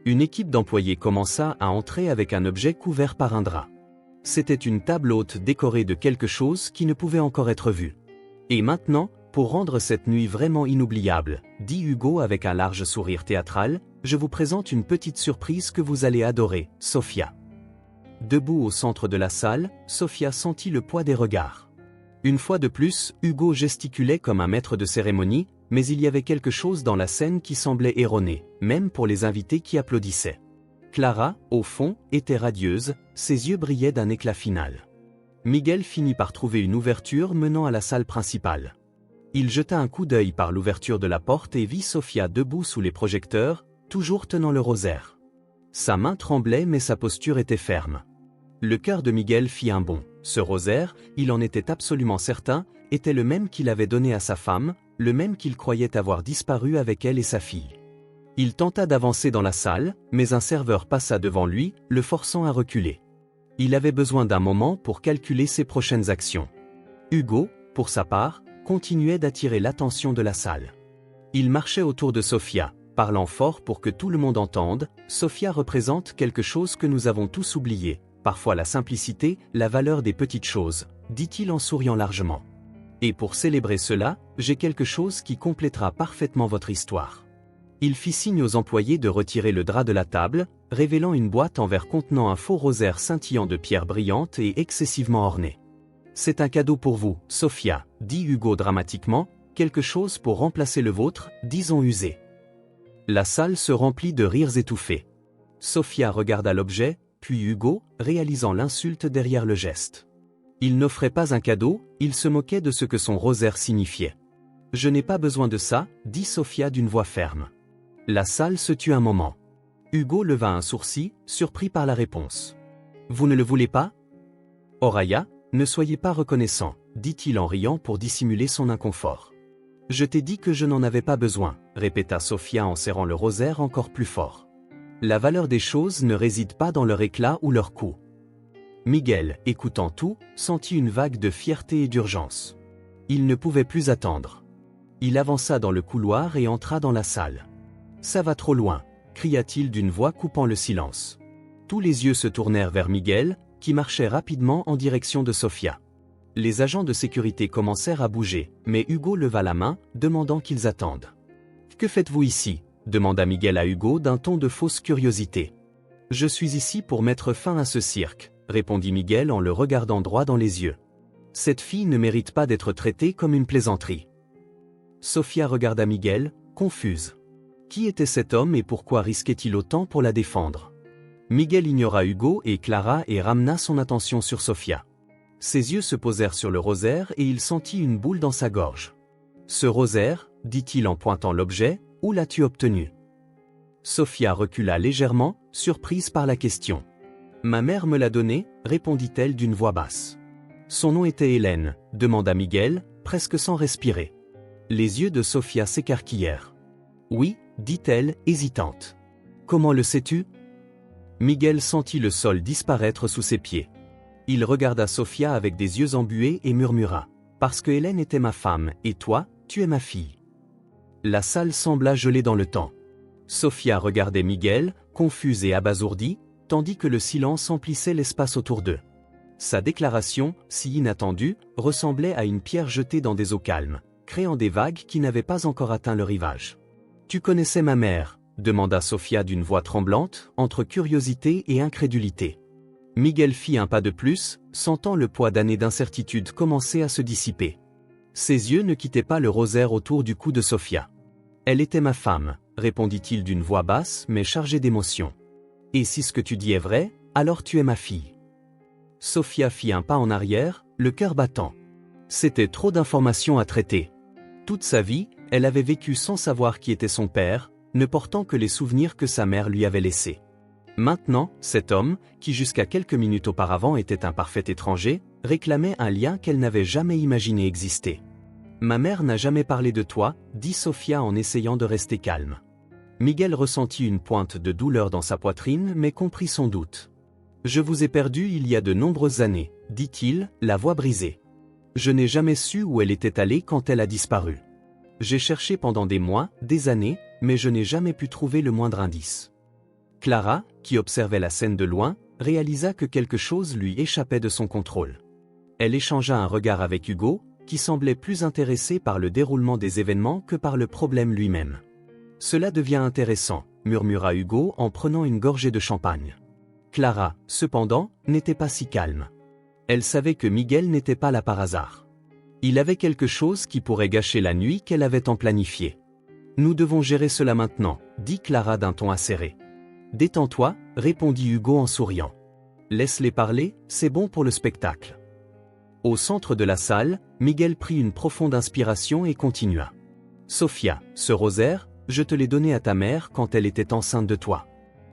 Une équipe d'employés commença à entrer avec un objet couvert par un drap. C'était une table haute décorée de quelque chose qui ne pouvait encore être vu. « Et maintenant, pour rendre cette nuit vraiment inoubliable, » dit Hugo avec un large sourire théâtral, « je vous présente une petite surprise que vous allez adorer, Sophia. » Debout au centre de la salle, Sophia sentit le poids des regards. Une fois de plus, Hugo gesticulait comme un maître de cérémonie, mais il y avait quelque chose dans la scène qui semblait erroné, même pour les invités qui applaudissaient. Clara, au fond, était radieuse, ses yeux brillaient d'un éclat final. Miguel finit par trouver une ouverture menant à la salle principale. Il jeta un coup d'œil par l'ouverture de la porte et vit Sophia debout sous les projecteurs, toujours tenant le rosaire. Sa main tremblait mais sa posture était ferme. Le cœur de Miguel fit un bond. Ce rosaire, il en était absolument certain, était le même qu'il avait donné à sa femme, le même qu'il croyait avoir disparu avec elle et sa fille. Il tenta d'avancer dans la salle, mais un serveur passa devant lui, le forçant à reculer. Il avait besoin d'un moment pour calculer ses prochaines actions. Hugo, pour sa part, continuait d'attirer l'attention de la salle. Il marchait autour de Sophia, parlant fort pour que tout le monde entende. « Sophia représente quelque chose que nous avons tous oublié, parfois la simplicité, la valeur des petites choses, dit-il en souriant largement. Et pour célébrer cela, j'ai quelque chose qui complétera parfaitement votre histoire. Il fit signe aux employés de retirer le drap de la table, révélant une boîte en verre contenant un faux rosaire scintillant de pierres brillantes et excessivement orné. C'est un cadeau pour vous, Sophia, dit Hugo dramatiquement, quelque chose pour remplacer le vôtre, disons usé. La salle se remplit de rires étouffés. Sophia regarda l'objet, puis Hugo, réalisant l'insulte derrière le geste. Il n'offrait pas un cadeau, il se moquait de ce que son rosaire signifiait. Je n'ai pas besoin de ça, dit Sophia d'une voix ferme. La salle se tut un moment. Hugo leva un sourcil, surpris par la réponse. Vous ne le voulez pas? Oraya, ne soyez pas reconnaissant, dit-il en riant pour dissimuler son inconfort. Je t'ai dit que je n'en avais pas besoin, répéta Sophia en serrant le rosaire encore plus fort. La valeur des choses ne réside pas dans leur éclat ou leur coût. Miguel, écoutant tout, sentit une vague de fierté et d'urgence. Il ne pouvait plus attendre. Il avança dans le couloir et entra dans la salle. Ça va trop loin, cria-t-il d'une voix coupant le silence. Tous les yeux se tournèrent vers Miguel, qui marchait rapidement en direction de Sophia. Les agents de sécurité commencèrent à bouger, mais Hugo leva la main, demandant qu'ils attendent. « Que faites-vous ici » demanda Miguel à Hugo d'un ton de fausse curiosité. « Je suis ici pour mettre fin à ce cirque », répondit Miguel en le regardant droit dans les yeux. « Cette fille ne mérite pas d'être traitée comme une plaisanterie. » Sophia regarda Miguel, confuse. Qui était cet homme et pourquoi risquait-il autant pour la défendre? Miguel ignora Hugo et Clara et ramena son attention sur Sophia. Ses yeux se posèrent sur le rosaire et il sentit une boule dans sa gorge. « Ce rosaire, dit-il en pointant l'objet, où l'as-tu obtenu » Sophia recula légèrement, surprise par la question. « Ma mère me l'a donné, répondit-elle d'une voix basse. « Son nom était Hélène, demanda Miguel, presque sans respirer. Les yeux de Sophia s'écarquillèrent. « Oui, dit-elle, hésitante. Comment le sais-tu » Miguel sentit le sol disparaître sous ses pieds. Il regarda Sophia avec des yeux embués et murmura. « Parce que Hélène était ma femme, et toi, tu es ma fille. » La salle sembla geler dans le temps. Sophia regardait Miguel, confuse et abasourdie, tandis que le silence emplissait l'espace autour d'eux. Sa déclaration, si inattendue, ressemblait à une pierre jetée dans des eaux calmes, créant des vagues qui n'avaient pas encore atteint le rivage. « Tu connaissais ma mère » demanda Sophia d'une voix tremblante, entre curiosité et incrédulité. Miguel fit un pas de plus, sentant le poids d'années d'incertitude commencer à se dissiper. Ses yeux ne quittaient pas le rosaire autour du cou de Sophia. « Elle était ma femme » répondit-il d'une voix basse mais chargée d'émotion. « Et si ce que tu dis est vrai, alors tu es ma fille. » Sophia fit un pas en arrière, le cœur battant. C'était trop d'informations à traiter. Toute sa vie, elle avait vécu sans savoir qui était son père, ne portant que les souvenirs que sa mère lui avait laissés. Maintenant, cet homme, qui jusqu'à quelques minutes auparavant était un parfait étranger, réclamait un lien qu'elle n'avait jamais imaginé exister. « Ma mère n'a jamais parlé de toi » dit Sophia en essayant de rester calme. Miguel ressentit une pointe de douleur dans sa poitrine mais comprit son doute. « Je vous ai perdu il y a de nombreuses années » dit-il, la voix brisée. « Je n'ai jamais su où elle était allée quand elle a disparu. J'ai cherché pendant des mois, des années, mais je n'ai jamais pu trouver le moindre indice. » Clara, qui observait la scène de loin, réalisa que quelque chose lui échappait de son contrôle. Elle échangea un regard avec Hugo, qui semblait plus intéressé par le déroulement des événements que par le problème lui-même. « Cela devient intéressant », murmura Hugo en prenant une gorgée de champagne. Clara, cependant, n'était pas si calme. Elle savait que Miguel n'était pas là par hasard. Il avait quelque chose qui pourrait gâcher la nuit qu'elle avait tant planifiée. « Nous devons gérer cela maintenant », dit Clara d'un ton acéré. « Détends-toi », répondit Hugo en souriant. « Laisse-les parler, c'est bon pour le spectacle. » Au centre de la salle, Miguel prit une profonde inspiration et continua. « Sophia, ce rosaire, je te l'ai donné à ta mère quand elle était enceinte de toi.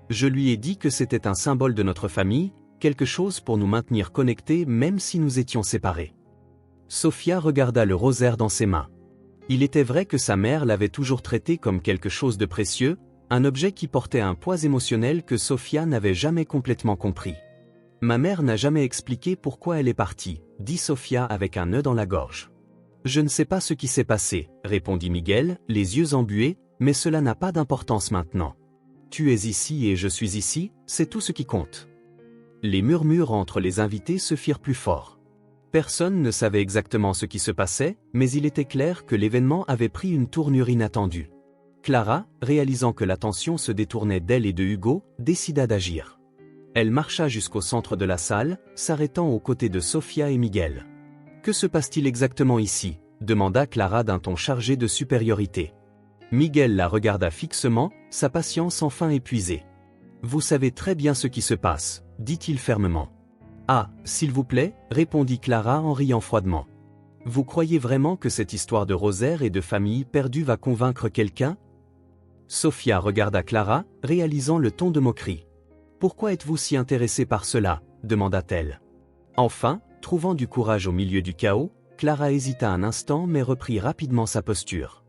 Je lui ai dit que c'était un symbole de notre famille, quelque chose pour nous maintenir connectés même si nous étions séparés. » Sophia regarda le rosaire dans ses mains. Il était vrai que sa mère l'avait toujours traité comme quelque chose de précieux, un objet qui portait un poids émotionnel que Sophia n'avait jamais complètement compris. « Ma mère n'a jamais expliqué pourquoi elle est partie », dit Sophia avec un nœud dans la gorge. « Je ne sais pas ce qui s'est passé », répondit Miguel, les yeux embués, « mais cela n'a pas d'importance maintenant. Tu es ici et je suis ici, c'est tout ce qui compte. » les murmures entre les invités se firent plus forts. Personne ne savait exactement ce qui se passait, mais il était clair que l'événement avait pris une tournure inattendue. Clara, réalisant que l'attention se détournait d'elle et de Hugo, décida d'agir. Elle marcha jusqu'au centre de la salle, s'arrêtant aux côtés de Sofia et Miguel. « Que se passe-t-il exactement ici ?» demanda Clara d'un ton chargé de supériorité. Miguel la regarda fixement, sa patience enfin épuisée. « Vous savez très bien ce qui se passe, » dit-il fermement. « Ah, s'il vous plaît, » répondit Clara en riant froidement. « Vous croyez vraiment que cette histoire de rosaire et de famille perdue va convaincre quelqu'un ?» Sofia regarda Clara, réalisant le ton de moquerie. « Pourquoi êtes-vous si intéressée par cela ?» demanda-t-elle. Enfin, trouvant du courage au milieu du chaos, Clara hésita un instant mais reprit rapidement sa posture.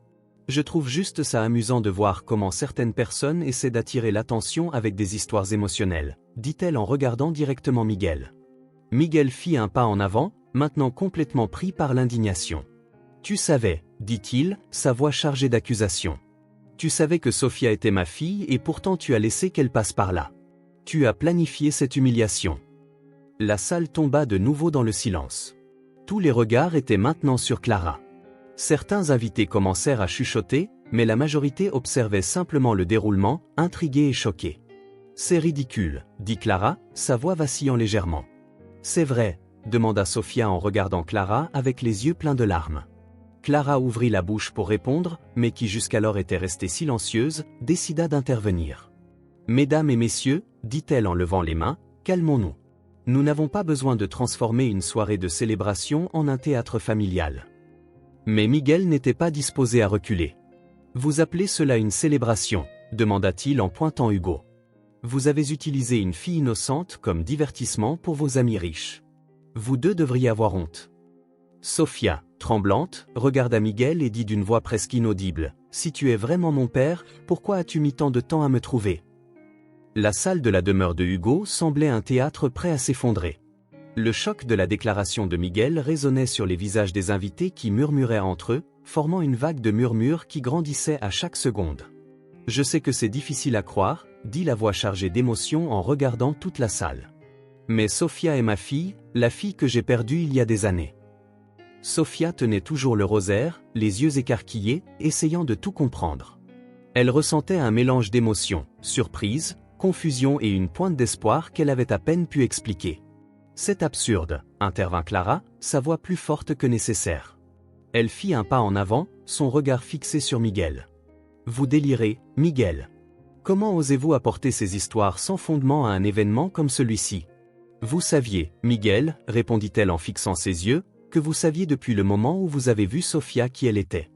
« Je trouve juste ça amusant de voir comment certaines personnes essaient d'attirer l'attention avec des histoires émotionnelles, dit-elle en regardant directement Miguel. Miguel fit un pas en avant, maintenant complètement pris par l'indignation. « Tu savais, dit-il, sa voix chargée d'accusation. Tu savais que Sofia était ma fille et pourtant tu as laissé qu'elle passe par là. Tu as planifié cette humiliation. » La salle tomba de nouveau dans le silence. Tous les regards étaient maintenant sur Clara. Certains invités commencèrent à chuchoter, mais la majorité observait simplement le déroulement, intriguée et choquée. « C'est ridicule, » dit Clara, sa voix vacillant légèrement. « C'est vrai, » demanda Sofia en regardant Clara avec les yeux pleins de larmes. Clara ouvrit la bouche pour répondre, mais qui jusqu'alors était restée silencieuse, décida d'intervenir. « Mesdames et messieurs, » dit-elle en levant les mains, « calmons-nous. Nous n'avons pas besoin de transformer une soirée de célébration en un théâtre familial. » Mais Miguel n'était pas disposé à reculer. « Vous appelez cela une célébration ?» demanda-t-il en pointant Hugo. « Vous avez utilisé une fille innocente comme divertissement pour vos amis riches. Vous deux devriez avoir honte. » Sofia, tremblante, regarda Miguel et dit d'une voix presque inaudible, « Si tu es vraiment mon père, pourquoi as-tu mis tant de temps à me trouver ?» La salle de la demeure de Hugo semblait un théâtre prêt à s'effondrer. Le choc de la déclaration de Miguel résonnait sur les visages des invités qui murmuraient entre eux, formant une vague de murmures qui grandissait à chaque seconde. « Je sais que c'est difficile à croire, » dit la voix chargée d'émotion en regardant toute la salle. « Mais Sofia est ma fille, la fille que j'ai perdue il y a des années. » Sofia tenait toujours le rosaire, les yeux écarquillés, essayant de tout comprendre. Elle ressentait un mélange d'émotions, surprise, confusion et une pointe d'espoir qu'elle avait à peine pu expliquer. « C'est absurde, » intervint Clara, sa voix plus forte que nécessaire. Elle fit un pas en avant, son regard fixé sur Miguel. « Vous délirez, Miguel. Comment osez-vous apporter ces histoires sans fondement à un événement comme celui-ci ? Vous saviez, Miguel, répondit-elle en fixant ses yeux, que vous saviez depuis le moment où vous avez vu Sofia qui elle était.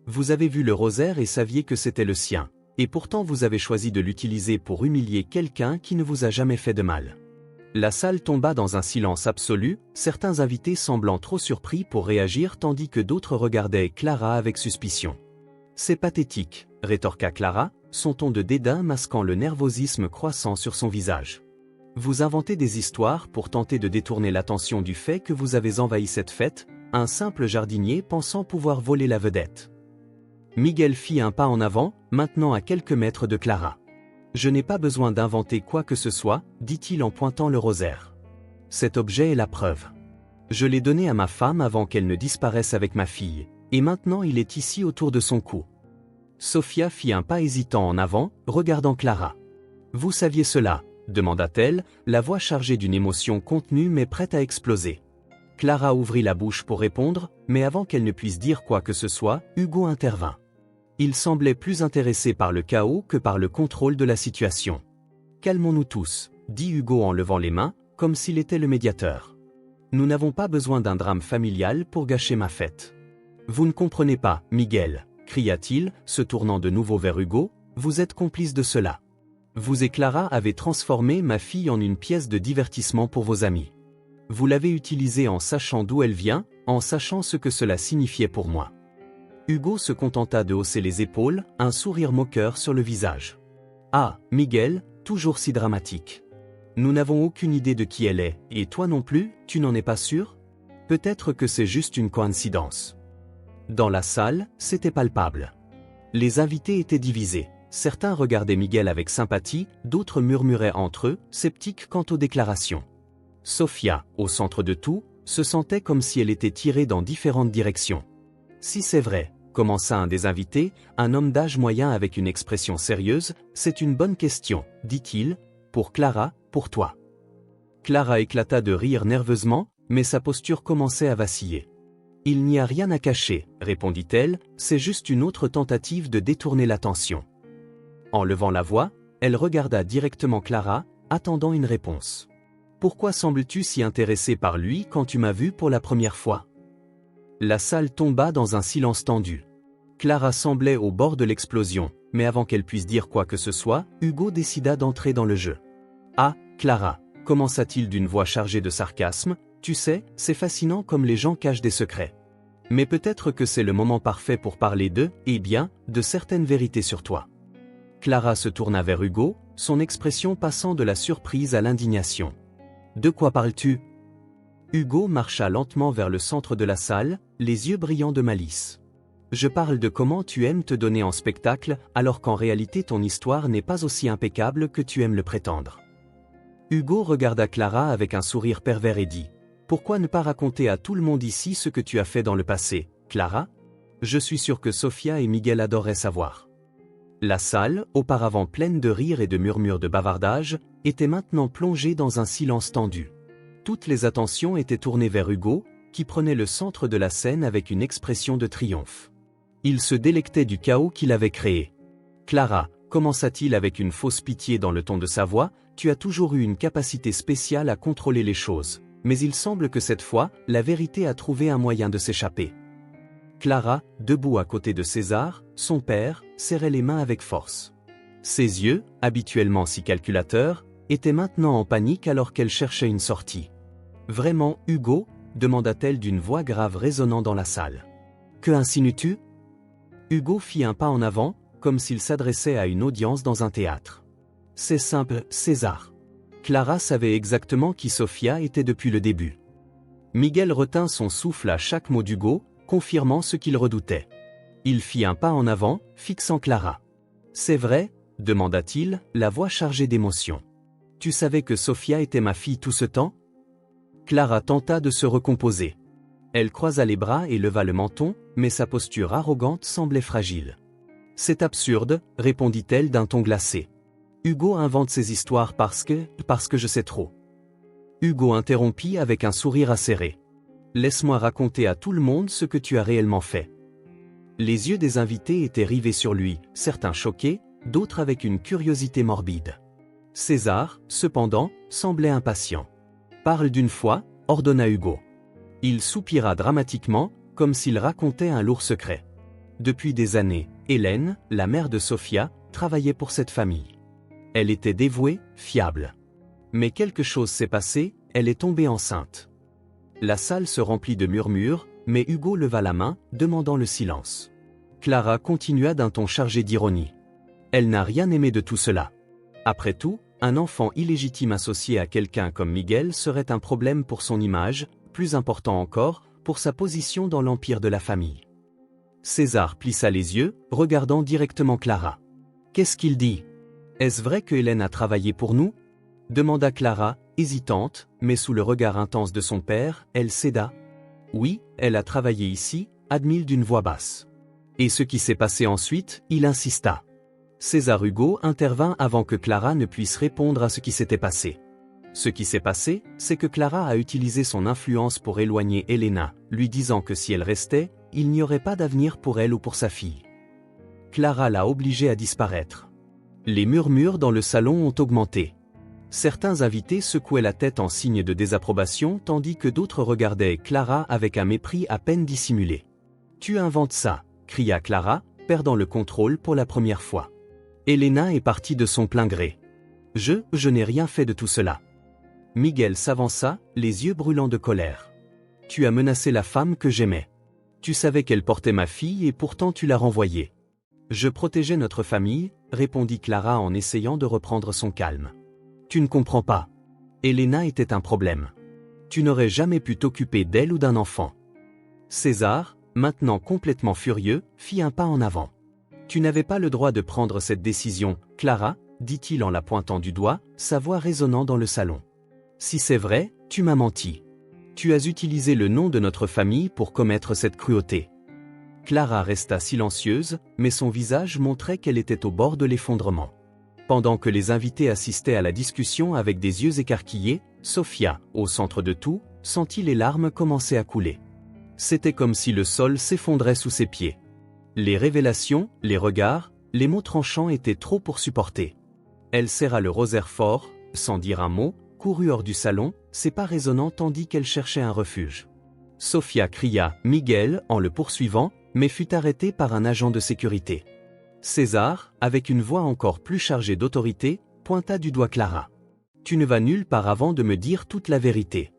Vous avez vu le rosaire et saviez que c'était le sien, et pourtant vous avez choisi de l'utiliser pour humilier quelqu'un qui ne vous a jamais fait de mal. » La salle tomba dans un silence absolu, certains invités semblant trop surpris pour réagir tandis que d'autres regardaient Clara avec suspicion. « C'est pathétique, » rétorqua Clara, son ton de dédain masquant le nervosisme croissant sur son visage. « Vous inventez des histoires pour tenter de détourner l'attention du fait que vous avez envahi cette fête, un simple jardinier pensant pouvoir voler la vedette. » Miguel fit un pas en avant, maintenant à quelques mètres de Clara. « Je n'ai pas besoin d'inventer quoi que ce soit, » dit-il en pointant le rosaire. « Cet objet est la preuve. Je l'ai donné à ma femme avant qu'elle ne disparaisse avec ma fille, et maintenant il est ici autour de son cou. » Sofia fit un pas hésitant en avant, regardant Clara. « Vous saviez cela ?» demanda-t-elle, la voix chargée d'une émotion contenue mais prête à exploser. Clara ouvrit la bouche pour répondre, mais avant qu'elle ne puisse dire quoi que ce soit, Hugo intervint. Il semblait plus intéressé par le chaos que par le contrôle de la situation. « Calmons-nous tous, » dit Hugo en levant les mains, comme s'il était le médiateur. « Nous n'avons pas besoin d'un drame familial pour gâcher ma fête. »« Vous ne comprenez pas, Miguel, » cria-t-il, se tournant de nouveau vers Hugo, « vous êtes complice de cela. Vous et Clara avez transformé ma fille en une pièce de divertissement pour vos amis. Vous l'avez utilisée en sachant d'où elle vient, en sachant ce que cela signifiait pour moi. » Hugo se contenta de hausser les épaules, un sourire moqueur sur le visage. « Ah, Miguel, toujours si dramatique. Nous n'avons aucune idée de qui elle est, et toi non plus, tu n'en es pas sûr ? Peut-être que c'est juste une coïncidence. » Dans la salle, c'était palpable. Les invités étaient divisés. Certains regardaient Miguel avec sympathie, d'autres murmuraient entre eux, sceptiques quant aux déclarations. Sofia, au centre de tout, se sentait comme si elle était tirée dans différentes directions. Si c'est vrai, commença un des invités, un homme d'âge moyen avec une expression sérieuse, c'est une bonne question, dit-il, pour Clara, pour toi. Clara éclata de rire nerveusement, mais sa posture commençait à vaciller. Il n'y a rien à cacher, répondit-elle, c'est juste une autre tentative de détourner l'attention. En levant la voix, elle regarda directement Clara, attendant une réponse. Pourquoi sembles-tu si intéressée par lui quand tu m'as vu pour la première fois? La salle tomba dans un silence tendu. Clara semblait au bord de l'explosion, mais avant qu'elle puisse dire quoi que ce soit, Hugo décida d'entrer dans le jeu. Ah, Clara, commença-t-il d'une voix chargée de sarcasme, tu sais, c'est fascinant comme les gens cachent des secrets. Mais peut-être que c'est le moment parfait pour parler de certaines vérités sur toi. Clara se tourna vers Hugo, son expression passant de la surprise à l'indignation. De quoi parles-tu? Hugo marcha lentement vers le centre de la salle, les yeux brillants de malice. Je parle de comment tu aimes te donner en spectacle, alors qu'en réalité ton histoire n'est pas aussi impeccable que tu aimes le prétendre. Hugo regarda Clara avec un sourire pervers et dit « Pourquoi ne pas raconter à tout le monde ici ce que tu as fait dans le passé, Clara? Je suis sûr que Sofia et Miguel adoreraient savoir. » La salle, auparavant pleine de rires et de murmures de bavardage, était maintenant plongée dans un silence tendu. Toutes les attentions étaient tournées vers Hugo, qui prenait le centre de la scène avec une expression de triomphe. Il se délectait du chaos qu'il avait créé. « Clara, commença-t-il avec une fausse pitié dans le ton de sa voix, tu as toujours eu une capacité spéciale à contrôler les choses, mais il semble que cette fois, la vérité a trouvé un moyen de s'échapper. » Clara, debout à côté de César, son père, serrait les mains avec force. Ses yeux, habituellement si calculateurs, étaient maintenant en panique alors qu'elle cherchait une sortie. « Vraiment, Hugo ?» demanda-t-elle d'une voix grave résonnant dans la salle. « Que insinues-tu » Hugo fit un pas en avant, comme s'il s'adressait à une audience dans un théâtre. « C'est simple, César. » Clara savait exactement qui Sofia était depuis le début. Miguel retint son souffle à chaque mot d'Hugo, confirmant ce qu'il redoutait. Il fit un pas en avant, fixant Clara. « C'est vrai ?» demanda-t-il, la voix chargée d'émotion. « Tu savais que Sofia était ma fille tout ce temps ?» Clara tenta de se recomposer. Elle croisa les bras et leva le menton, mais sa posture arrogante semblait fragile. « C'est absurde, répondit-elle d'un ton glacé. Hugo invente ces histoires parce que je sais trop. » Hugo interrompit avec un sourire acéré. « Laisse-moi raconter à tout le monde ce que tu as réellement fait. » Les yeux des invités étaient rivés sur lui, certains choqués, d'autres avec une curiosité morbide. César, cependant, semblait impatient. « Parle d'une fois, » ordonna Hugo. Il soupira dramatiquement, comme s'il racontait un lourd secret. Depuis des années, Hélène, la mère de Sofia, travaillait pour cette famille. Elle était dévouée, fiable. Mais quelque chose s'est passé, elle est tombée enceinte. La salle se remplit de murmures, mais Hugo leva la main, demandant le silence. Clara continua d'un ton chargé d'ironie. Elle n'a rien aimé de tout cela. Après tout, un enfant illégitime associé à quelqu'un comme Miguel serait un problème pour son image, plus important encore, pour sa position dans l'empire de la famille. César plissa les yeux, regardant directement Clara. « Qu'est-ce qu'il dit? Est-ce vrai que Hélène a travaillé pour nous ?» demanda Clara, hésitante, mais sous le regard intense de son père, elle céda. « Oui, elle a travaillé ici, » admit-il d'une voix basse. « Et ce qui s'est passé ensuite, il insista. » César Hugo intervint avant que Clara ne puisse répondre à ce qui s'était passé. Ce qui s'est passé, c'est que Clara a utilisé son influence pour éloigner Elena, lui disant que si elle restait, il n'y aurait pas d'avenir pour elle ou pour sa fille. Clara l'a obligée à disparaître. Les murmures dans le salon ont augmenté. Certains invités secouaient la tête en signe de désapprobation tandis que d'autres regardaient Clara avec un mépris à peine dissimulé. « Tu inventes ça !» cria Clara, perdant le contrôle pour la première fois. Elena est partie de son plein gré. « Je n'ai rien fait de tout cela. » Miguel s'avança, les yeux brûlants de colère. « Tu as menacé la femme que j'aimais. Tu savais qu'elle portait ma fille et pourtant tu l'as renvoyée. »« Je protégeais notre famille, » répondit Clara en essayant de reprendre son calme. « Tu ne comprends pas. Elena était un problème. Tu n'aurais jamais pu t'occuper d'elle ou d'un enfant. » César, maintenant complètement furieux, fit un pas en avant. « Tu n'avais pas le droit de prendre cette décision, Clara, dit-il en la pointant du doigt, sa voix résonnant dans le salon. Si c'est vrai, tu m'as menti. Tu as utilisé le nom de notre famille pour commettre cette cruauté. Clara resta silencieuse, mais son visage montrait qu'elle était au bord de l'effondrement. Pendant que les invités assistaient à la discussion avec des yeux écarquillés, Sophia, au centre de tout, sentit les larmes commencer à couler. C'était comme si le sol s'effondrait sous ses pieds. Les révélations, les regards, les mots tranchants étaient trop pour supporter. Elle serra le rosaire fort, sans dire un mot, courut hors du salon, ses pas résonnant tandis qu'elle cherchait un refuge. Sophia cria « Miguel » en le poursuivant, mais fut arrêtée par un agent de sécurité. César, avec une voix encore plus chargée d'autorité, pointa du doigt Clara. « Tu ne vas nulle part avant de me dire toute la vérité. »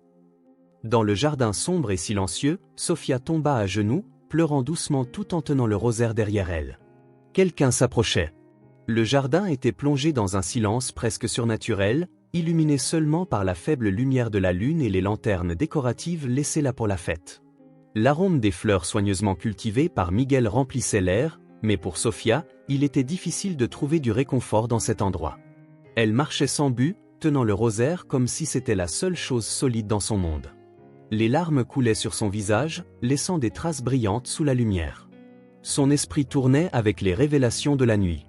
Dans le jardin sombre et silencieux, Sophia tomba à genoux, pleurant doucement tout en tenant le rosaire derrière elle. Quelqu'un s'approchait. Le jardin était plongé dans un silence presque surnaturel, illuminé seulement par la faible lumière de la lune et les lanternes décoratives laissées là pour la fête. L'arôme des fleurs soigneusement cultivées par Miguel remplissait l'air, mais pour Sophia, il était difficile de trouver du réconfort dans cet endroit. Elle marchait sans but, tenant le rosaire comme si c'était la seule chose solide dans son monde. Les larmes coulaient sur son visage, laissant des traces brillantes sous la lumière. Son esprit tournait avec les révélations de la nuit.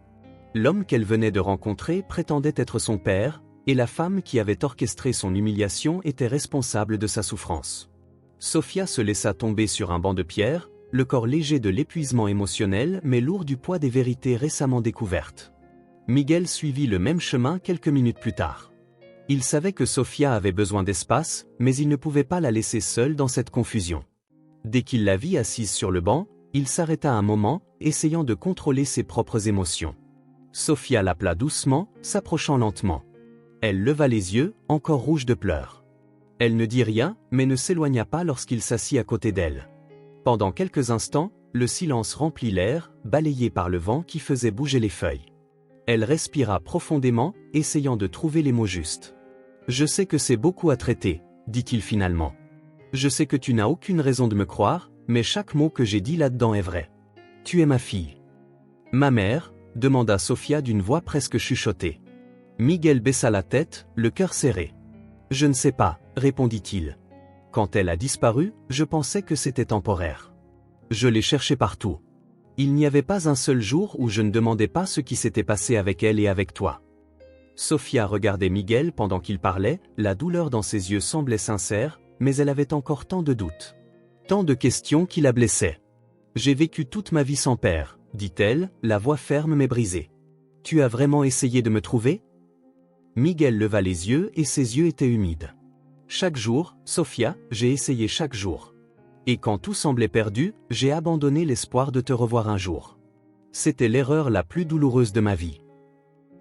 L'homme qu'elle venait de rencontrer prétendait être son père, et la femme qui avait orchestré son humiliation était responsable de sa souffrance. Sophia se laissa tomber sur un banc de pierre, le corps léger de l'épuisement émotionnel mais lourd du poids des vérités récemment découvertes. Miguel suivit le même chemin quelques minutes plus tard. Il savait que Sophia avait besoin d'espace, mais il ne pouvait pas la laisser seule dans cette confusion. Dès qu'il la vit assise sur le banc, il s'arrêta un moment, essayant de contrôler ses propres émotions. Sophia l'appela doucement, s'approchant lentement. Elle leva les yeux, encore rouge de pleurs. Elle ne dit rien, mais ne s'éloigna pas lorsqu'il s'assit à côté d'elle. Pendant quelques instants, le silence remplit l'air, balayé par le vent qui faisait bouger les feuilles. Elle respira profondément, essayant de trouver les mots justes. « Je sais que c'est beaucoup à traiter, » dit-il finalement. « Je sais que tu n'as aucune raison de me croire, mais chaque mot que j'ai dit là-dedans est vrai. Tu es ma fille. »« Ma mère ?» demanda Sophia d'une voix presque chuchotée. Miguel baissa la tête, le cœur serré. « Je ne sais pas, » répondit-il. « Quand elle a disparu, je pensais que c'était temporaire. Je l'ai cherchée partout. Il n'y avait pas un seul jour où je ne demandais pas ce qui s'était passé avec elle et avec toi. » Sophia regardait Miguel pendant qu'il parlait, la douleur dans ses yeux semblait sincère, mais elle avait encore tant de doutes. Tant de questions qui la blessaient. « J'ai vécu toute ma vie sans père, » dit-elle, la voix ferme mais brisée. « Tu as vraiment essayé de me trouver ?» Miguel leva les yeux et ses yeux étaient humides. « Chaque jour, Sophia, j'ai essayé chaque jour. Et quand tout semblait perdu, j'ai abandonné l'espoir de te revoir un jour. C'était l'erreur la plus douloureuse de ma vie. »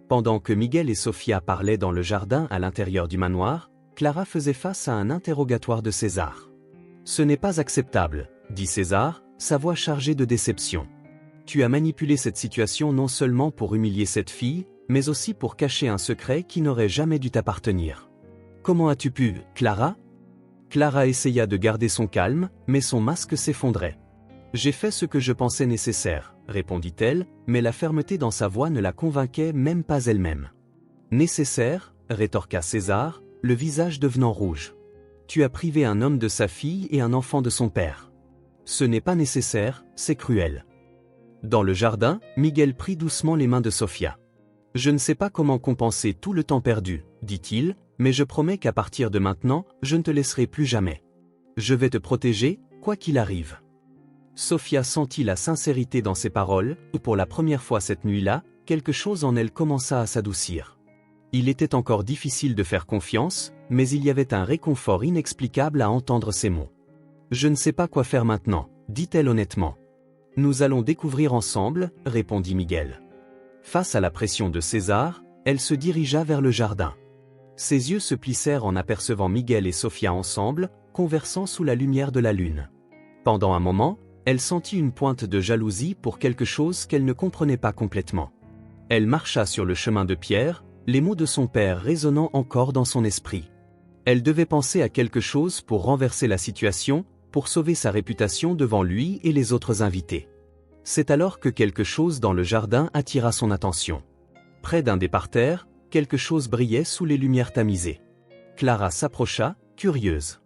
Pendant que Miguel et Sophia parlaient dans le jardin à l'intérieur du manoir, Clara faisait face à un interrogatoire de César. « Ce n'est pas acceptable, » dit César, sa voix chargée de déception. « Tu as manipulé cette situation non seulement pour humilier cette fille, mais aussi pour cacher un secret qui n'aurait jamais dû t'appartenir. Comment as-tu pu, Clara ?» Clara essaya de garder son calme, mais son masque s'effondrait. « J'ai fait ce que je pensais nécessaire, » répondit-elle, mais la fermeté dans sa voix ne la convainquait même pas elle-même. « Nécessaire » rétorqua César, le visage devenant rouge. « Tu as privé un homme de sa fille et un enfant de son père. Ce n'est pas nécessaire, c'est cruel. » Dans le jardin, Miguel prit doucement les mains de Sophia. « Je ne sais pas comment compenser tout le temps perdu, » dit-il, « mais je promets qu'à partir de maintenant, je ne te laisserai plus jamais. Je vais te protéger, quoi qu'il arrive. » Sophia sentit la sincérité dans ses paroles, et pour la première fois cette nuit-là, quelque chose en elle commença à s'adoucir. Il était encore difficile de faire confiance, mais il y avait un réconfort inexplicable à entendre ces mots. « Je ne sais pas quoi faire maintenant, » dit-elle honnêtement. « Nous allons découvrir ensemble, » répondit Miguel. Face à la pression de César, elle se dirigea vers le jardin. Ses yeux se plissèrent en apercevant Miguel et Sophia ensemble, conversant sous la lumière de la lune. Pendant un moment, elle sentit une pointe de jalousie pour quelque chose qu'elle ne comprenait pas complètement. Elle marcha sur le chemin de pierre, les mots de son père résonnant encore dans son esprit. Elle devait penser à quelque chose pour renverser la situation, pour sauver sa réputation devant lui et les autres invités. C'est alors que quelque chose dans le jardin attira son attention. Près d'un des parterres, quelque chose brillait sous les lumières tamisées. Clara s'approcha, curieuse.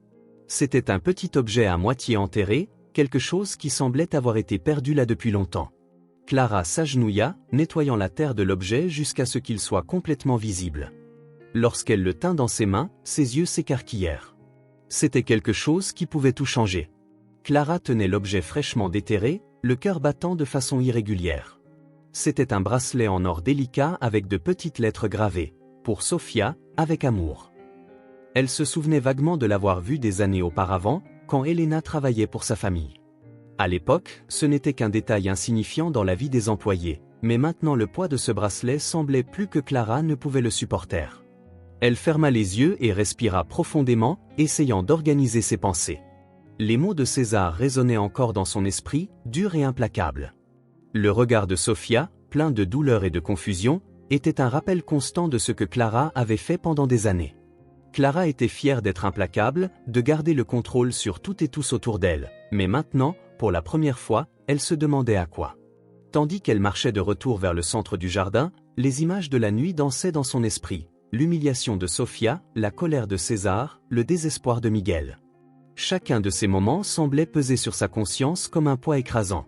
C'était un petit objet à moitié enterré, quelque chose qui semblait avoir été perdu là depuis longtemps. Clara s'agenouilla, nettoyant la terre de l'objet jusqu'à ce qu'il soit complètement visible. Lorsqu'elle le tint dans ses mains, ses yeux s'écarquillèrent. C'était quelque chose qui pouvait tout changer. Clara tenait l'objet fraîchement déterré, le cœur battant de façon irrégulière. C'était un bracelet en or délicat avec de petites lettres gravées. Pour Sophia, avec amour. Elle se souvenait vaguement de l'avoir vu des années auparavant, quand Elena travaillait pour sa famille. À l'époque, ce n'était qu'un détail insignifiant dans la vie des employés, mais maintenant le poids de ce bracelet semblait plus que Clara ne pouvait le supporter. Elle ferma les yeux et respira profondément, essayant d'organiser ses pensées. Les mots de César résonnaient encore dans son esprit, durs et implacables. Le regard de Sophia, plein de douleur et de confusion, était un rappel constant de ce que Clara avait fait pendant des années. Clara était fière d'être implacable, de garder le contrôle sur tout et tous autour d'elle, mais maintenant, pour la première fois, elle se demandait à quoi. Tandis qu'elle marchait de retour vers le centre du jardin, les images de la nuit dansaient dans son esprit. L'humiliation de Sophia, la colère de César, le désespoir de Miguel. Chacun de ces moments semblait peser sur sa conscience comme un poids écrasant.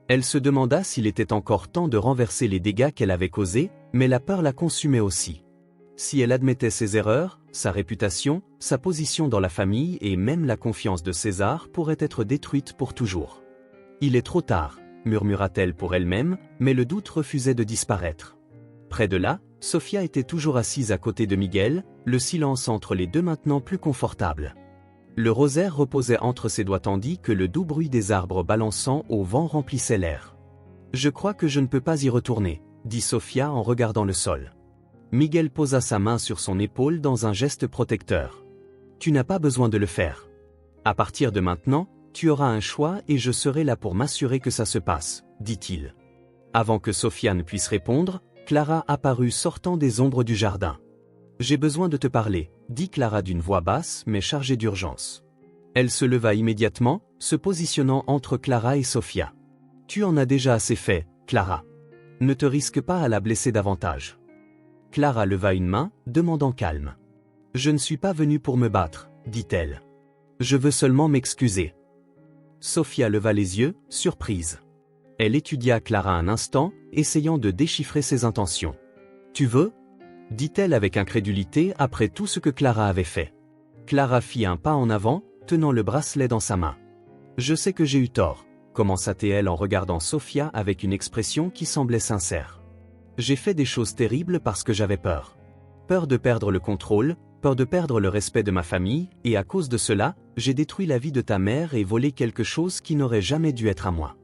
Elle se demanda s'il était encore temps de renverser les dégâts qu'elle avait causés, mais la peur la consumait aussi. Si elle admettait ses erreurs, sa réputation, sa position dans la famille et même la confiance de César pourrait être détruite pour toujours. « Il est trop tard », murmura-t-elle pour elle-même, mais le doute refusait de disparaître. Près de là, Sophia était toujours assise à côté de Miguel, le silence entre les deux maintenant plus confortable. Le rosaire reposait entre ses doigts tandis que le doux bruit des arbres balançant au vent remplissait l'air. « Je crois que je ne peux pas y retourner », dit Sophia en regardant le sol. Miguel posa sa main sur son épaule dans un geste protecteur. « Tu n'as pas besoin de le faire. À partir de maintenant, tu auras un choix et je serai là pour m'assurer que ça se passe, dit-il. Avant que Sophia ne puisse répondre, Clara apparut sortant des ombres du jardin. « J'ai besoin de te parler, dit Clara d'une voix basse mais chargée d'urgence. Elle se leva immédiatement, se positionnant entre Clara et Sophia. « Tu en as déjà assez fait, Clara. Ne te risque pas à la blesser davantage. » Clara leva une main, demandant calme. « Je ne suis pas venue pour me battre, dit-elle. Je veux seulement m'excuser. » Sophia leva les yeux, surprise. Elle étudia Clara un instant, essayant de déchiffrer ses intentions. « Tu veux » dit-elle avec incrédulité après tout ce que Clara avait fait. Clara fit un pas en avant, tenant le bracelet dans sa main. « Je sais que j'ai eu tort », commença-t-elle en regardant Sophia avec une expression qui semblait sincère. « J'ai fait des choses terribles parce que j'avais peur. Peur de perdre le contrôle, peur de perdre le respect de ma famille, et à cause de cela, j'ai détruit la vie de ta mère et volé quelque chose qui n'aurait jamais dû être à moi. »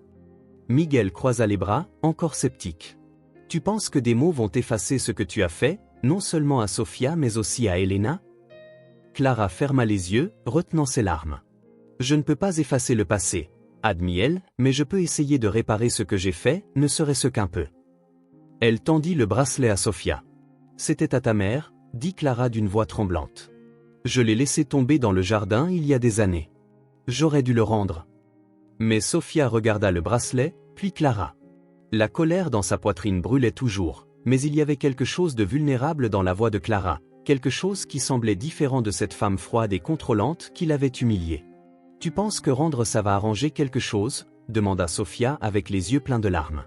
Miguel croisa les bras, encore sceptique. « Tu penses que des mots vont effacer ce que tu as fait, non seulement à Sophia mais aussi à Elena ?» Clara ferma les yeux, retenant ses larmes. « Je ne peux pas effacer le passé, » admit-elle, « mais je peux essayer de réparer ce que j'ai fait, ne serait-ce qu'un peu. » Elle tendit le bracelet à Sophia. « C'était à ta mère, » dit Clara d'une voix tremblante. « Je l'ai laissé tomber dans le jardin il y a des années. J'aurais dû le rendre. » Mais Sophia regarda le bracelet, puis Clara. La colère dans sa poitrine brûlait toujours, mais il y avait quelque chose de vulnérable dans la voix de Clara, quelque chose qui semblait différent de cette femme froide et contrôlante qui l'avait humiliée. « Tu penses que rendre ça va arranger quelque chose ?» demanda Sophia avec les yeux pleins de larmes.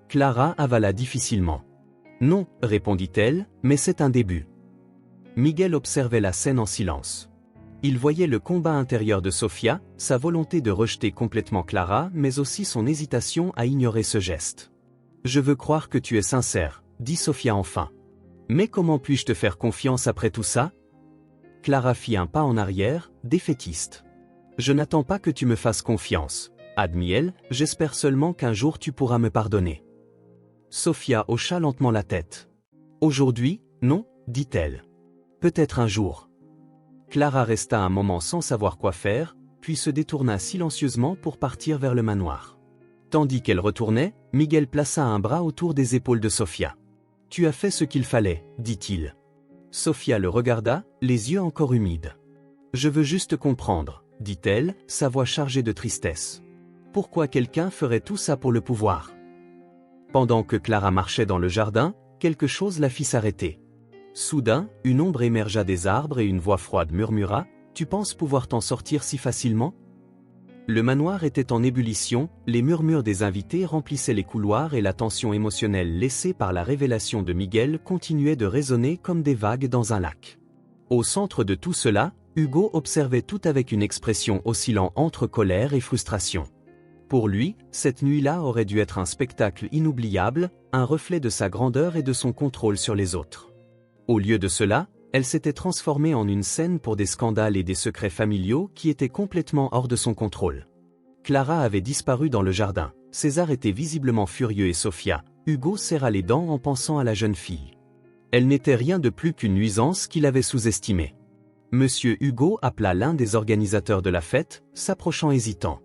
Clara avala difficilement. « Non, répondit-elle, mais c'est un début. » Miguel observait la scène en silence. Il voyait le combat intérieur de Sophia, sa volonté de rejeter complètement Clara, mais aussi son hésitation à ignorer ce geste. « Je veux croire que tu es sincère, » dit Sophia enfin. « Mais comment puis-je te faire confiance après tout ça ?» Clara fit un pas en arrière, défaitiste. « Je n'attends pas que tu me fasses confiance, » admit-elle, « j'espère seulement qu'un jour tu pourras me pardonner. » Sophia hocha lentement la tête. « Aujourd'hui, non, dit-elle. Peut-être un jour. » Clara resta un moment sans savoir quoi faire, puis se détourna silencieusement pour partir vers le manoir. Tandis qu'elle retournait, Miguel plaça un bras autour des épaules de Sophia. « Tu as fait ce qu'il fallait, dit-il. » Sophia le regarda, les yeux encore humides. « Je veux juste comprendre, dit-elle, sa voix chargée de tristesse. Pourquoi quelqu'un ferait tout ça pour le pouvoir? Pendant que Clara marchait dans le jardin, quelque chose la fit s'arrêter. Soudain, une ombre émergea des arbres et une voix froide murmura « Tu penses pouvoir t'en sortir si facilement ?» Le manoir était en ébullition, les murmures des invités remplissaient les couloirs et la tension émotionnelle laissée par la révélation de Miguel continuait de résonner comme des vagues dans un lac. Au centre de tout cela, Hugo observait tout avec une expression oscillant entre colère et frustration. Pour lui, cette nuit-là aurait dû être un spectacle inoubliable, un reflet de sa grandeur et de son contrôle sur les autres. Au lieu de cela, elle s'était transformée en une scène pour des scandales et des secrets familiaux qui étaient complètement hors de son contrôle. Clara avait disparu dans le jardin. César était visiblement furieux et Sofia, Hugo serra les dents en pensant à la jeune fille. Elle n'était rien de plus qu'une nuisance qu'il avait sous-estimée. Monsieur Hugo appela l'un des organisateurs de la fête, s'approchant hésitant.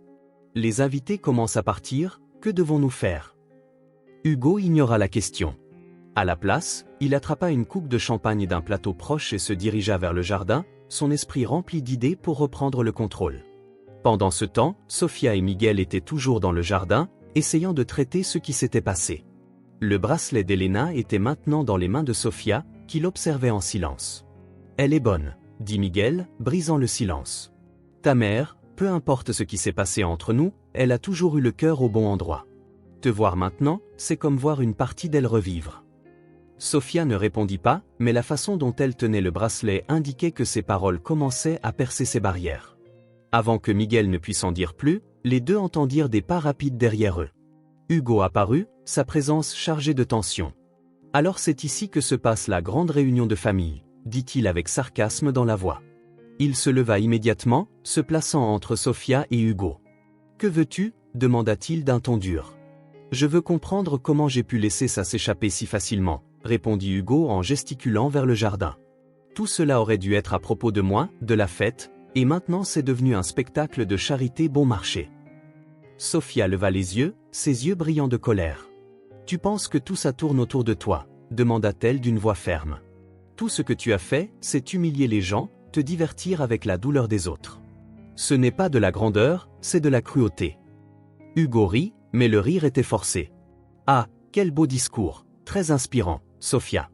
Les invités commencent à partir, que devons-nous faire? Hugo ignora la question. À la place, il attrapa une coupe de champagne d'un plateau proche et se dirigea vers le jardin, son esprit rempli d'idées pour reprendre le contrôle. Pendant ce temps, Sofia et Miguel étaient toujours dans le jardin, essayant de traiter ce qui s'était passé. Le bracelet d'Elena était maintenant dans les mains de Sofia, qui l'observait en silence. « Elle est bonne, » dit Miguel, brisant le silence. « Ta mère, peu importe ce qui s'est passé entre nous, elle a toujours eu le cœur au bon endroit. Te voir maintenant, c'est comme voir une partie d'elle revivre. » Sofia ne répondit pas, mais la façon dont elle tenait le bracelet indiquait que ses paroles commençaient à percer ses barrières. Avant que Miguel ne puisse en dire plus, les deux entendirent des pas rapides derrière eux. Hugo apparut, sa présence chargée de tension. « Alors c'est ici que se passe la grande réunion de famille, » dit-il avec sarcasme dans la voix. Il se leva immédiatement, se plaçant entre Sofia et Hugo. « Que veux-tu » demanda-t-il d'un ton dur. « Je veux comprendre comment j'ai pu laisser ça s'échapper si facilement, » répondit Hugo en gesticulant vers le jardin. « Tout cela aurait dû être à propos de moi, de la fête, et maintenant c'est devenu un spectacle de charité bon marché. » Sofia leva les yeux, ses yeux brillants de colère. « Tu penses que tout ça tourne autour de toi ?» demanda-t-elle d'une voix ferme. « Tout ce que tu as fait, c'est humilier les gens, te divertir avec la douleur des autres. Ce n'est pas de la grandeur, c'est de la cruauté. » Hugo rit, mais le rire était forcé. « Ah, quel beau discours, très inspirant, Sofia.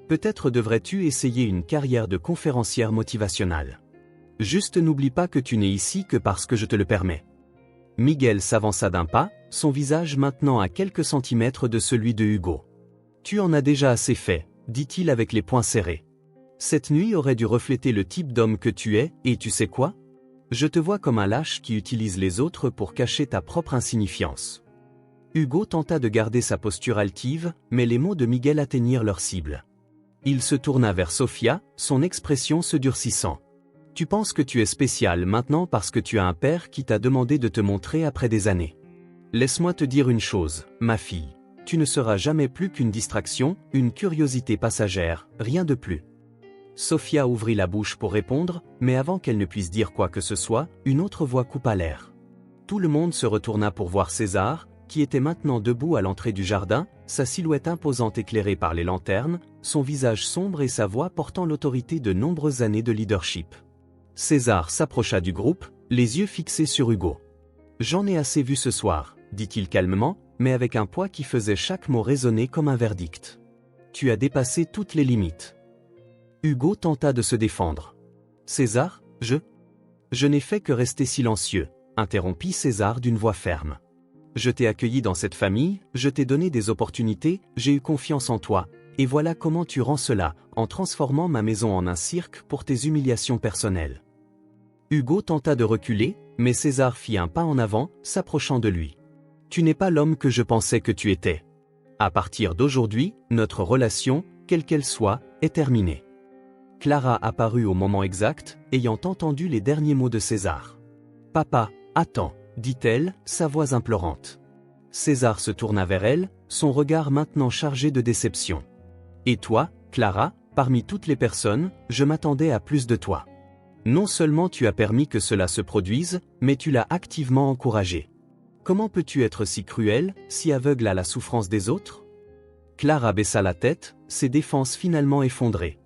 Peut-être devrais-tu essayer une carrière de conférencière motivationnelle. Juste n'oublie pas que tu n'es ici que parce que je te le permets. » Miguel s'avança d'un pas, son visage maintenant à quelques centimètres de celui de Hugo. « Tu en as déjà assez fait, » dit-il avec les poings serrés. « Cette nuit aurait dû refléter le type d'homme que tu es, et tu sais quoi? Je te vois comme un lâche qui utilise les autres pour cacher ta propre insignifiance. » Hugo tenta de garder sa posture altive, mais les mots de Miguel atteignirent leur cible. Il se tourna vers Sofia, son expression se durcissant. « Tu penses que tu es spécial maintenant parce que tu as un père qui t'a demandé de te montrer après des années. Laisse-moi te dire une chose, ma fille. Tu ne seras jamais plus qu'une distraction, une curiosité passagère, rien de plus. » Sofia ouvrit la bouche pour répondre, mais avant qu'elle ne puisse dire quoi que ce soit, une autre voix coupa l'air. Tout le monde se retourna pour voir César, qui était maintenant debout à l'entrée du jardin, sa silhouette imposante éclairée par les lanternes, son visage sombre et sa voix portant l'autorité de nombreuses années de leadership. César s'approcha du groupe, les yeux fixés sur Hugo. « J'en ai assez vu ce soir, » dit-il calmement, mais avec un poids qui faisait chaque mot résonner comme un verdict. « Tu as dépassé toutes les limites. » Hugo tenta de se défendre. « César, je n'ai fait que rester silencieux, » interrompit César d'une voix ferme. « Je t'ai accueilli dans cette famille, je t'ai donné des opportunités, j'ai eu confiance en toi, et voilà comment tu rends cela, en transformant ma maison en un cirque pour tes humiliations personnelles. » Hugo tenta de reculer, mais César fit un pas en avant, s'approchant de lui. « Tu n'es pas l'homme que je pensais que tu étais. À partir d'aujourd'hui, notre relation, quelle qu'elle soit, est terminée. » Clara apparut au moment exact, ayant entendu les derniers mots de César. « Papa, attends, » dit-elle, sa voix implorante. César se tourna vers elle, son regard maintenant chargé de déception. « Et toi, Clara, parmi toutes les personnes, je m'attendais à plus de toi. Non seulement tu as permis que cela se produise, mais tu l'as activement encouragé. Comment peux-tu être si cruel, si aveugle à la souffrance des autres ?» Clara baissa la tête, ses défenses finalement effondrées.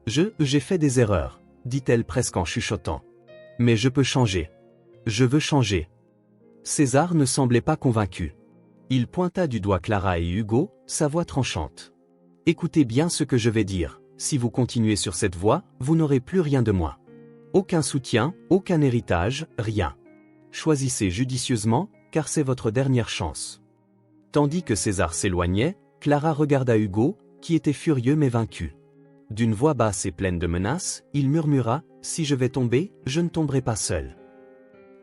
« J'ai fait des erreurs, » dit-elle presque en chuchotant. « Mais je peux changer. Je veux changer. » César ne semblait pas convaincu. Il pointa du doigt Clara et Hugo, sa voix tranchante. « Écoutez bien ce que je vais dire, si vous continuez sur cette voie, vous n'aurez plus rien de moi. Aucun soutien, aucun héritage, rien. Choisissez judicieusement, car c'est votre dernière chance. » Tandis que César s'éloignait, Clara regarda Hugo, qui était furieux mais vaincu. D'une voix basse et pleine de menaces, il murmura « Si je vais tomber, je ne tomberai pas seul. »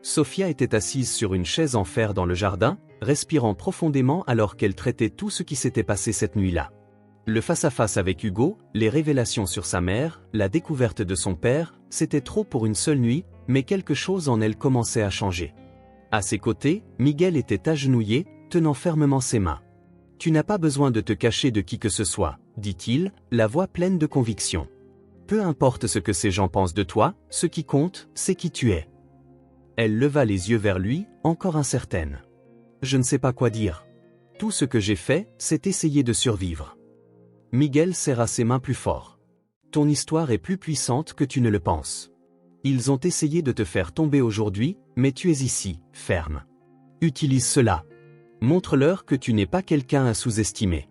Sophia était assise sur une chaise en fer dans le jardin, respirant profondément alors qu'elle traitait tout ce qui s'était passé cette nuit-là. Le face-à-face avec Hugo, les révélations sur sa mère, la découverte de son père, c'était trop pour une seule nuit, mais quelque chose en elle commençait à changer. À ses côtés, Miguel était agenouillé, tenant fermement ses mains. « Tu n'as pas besoin de te cacher de qui que ce soit, » dit-il, la voix pleine de conviction. « Peu importe ce que ces gens pensent de toi, ce qui compte, c'est qui tu es. » Elle leva les yeux vers lui, encore incertaine. « Je ne sais pas quoi dire. Tout ce que j'ai fait, c'est essayer de survivre. » Miguel serra ses mains plus fort. « Ton histoire est plus puissante que tu ne le penses. Ils ont essayé de te faire tomber aujourd'hui, mais tu es ici, ferme. Utilise cela. Montre-leur que tu n'es pas quelqu'un à sous-estimer. »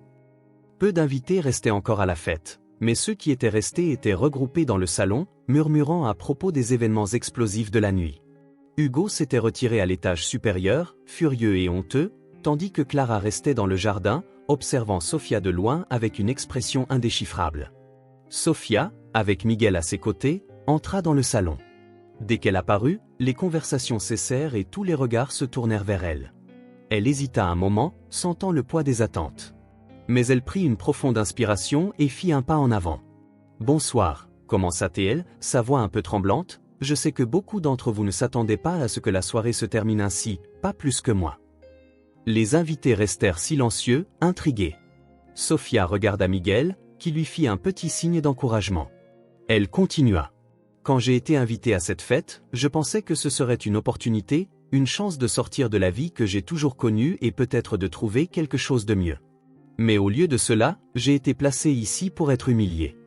Peu d'invités restaient encore à la fête, mais ceux qui étaient restés étaient regroupés dans le salon, murmurant à propos des événements explosifs de la nuit. Hugo s'était retiré à l'étage supérieur, furieux et honteux, tandis que Clara restait dans le jardin, observant Sophia de loin avec une expression indéchiffrable. Sophia, avec Miguel à ses côtés, entra dans le salon. Dès qu'elle apparut, les conversations cessèrent et tous les regards se tournèrent vers elle. Elle hésita un moment, sentant le poids des attentes. Mais elle prit une profonde inspiration et fit un pas en avant. « Bonsoir », commença-t-elle, sa voix un peu tremblante, « je sais que beaucoup d'entre vous ne s'attendaient pas à ce que la soirée se termine ainsi, pas plus que moi. » Les invités restèrent silencieux, intrigués. Sophia regarda Miguel, qui lui fit un petit signe d'encouragement. Elle continua. « Quand j'ai été invitée à cette fête, je pensais que ce serait une opportunité, une chance de sortir de la vie que j'ai toujours connue et peut-être de trouver quelque chose de mieux. Mais au lieu de cela, j'ai été placée ici pour être humiliée. »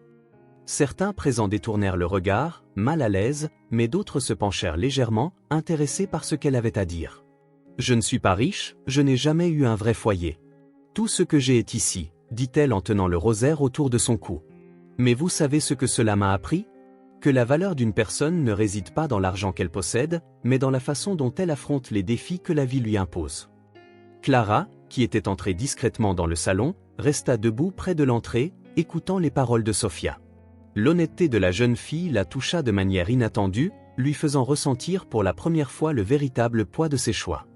Certains présents détournèrent le regard, mal à l'aise, mais d'autres se penchèrent légèrement, intéressés par ce qu'elle avait à dire. « Je ne suis pas riche, je n'ai jamais eu un vrai foyer. Tout ce que j'ai est ici, » dit-elle en tenant le rosaire autour de son cou. « Mais vous savez ce que cela m'a appris ? Que la valeur d'une personne ne réside pas dans l'argent qu'elle possède, mais dans la façon dont elle affronte les défis que la vie lui impose. » Clara, qui était entrée discrètement dans le salon, resta debout près de l'entrée, écoutant les paroles de Sophia. L'honnêteté de la jeune fille la toucha de manière inattendue, lui faisant ressentir pour la première fois le véritable poids de ses choix.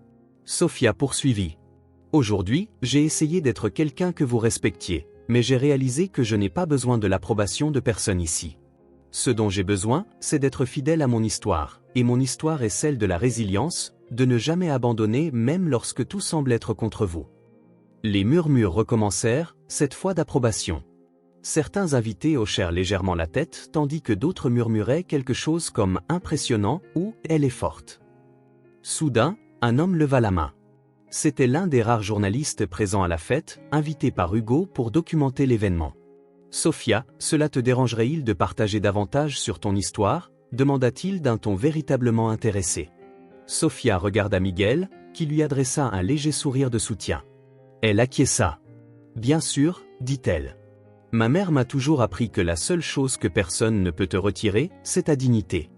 Sophia poursuivit. « Aujourd'hui, j'ai essayé d'être quelqu'un que vous respectiez, mais j'ai réalisé que je n'ai pas besoin de l'approbation de personne ici. Ce dont j'ai besoin, c'est d'être fidèle à mon histoire, et mon histoire est celle de la résilience, de ne jamais abandonner même lorsque tout semble être contre vous. » Les murmures recommencèrent, cette fois d'approbation. Certains invités hochèrent légèrement la tête tandis que d'autres murmuraient quelque chose comme « impressionnant » ou « elle est forte ». Soudain, un homme leva la main. C'était l'un des rares journalistes présents à la fête, invité par Hugo pour documenter l'événement. « Sophia, cela te dérangerait-il de partager davantage sur ton histoire ?» demanda-t-il d'un ton véritablement intéressé. Sophia regarda Miguel, qui lui adressa un léger sourire de soutien. Elle acquiesça. « Bien sûr, dit-elle. Ma mère m'a toujours appris que la seule chose que personne ne peut te retirer, c'est ta dignité.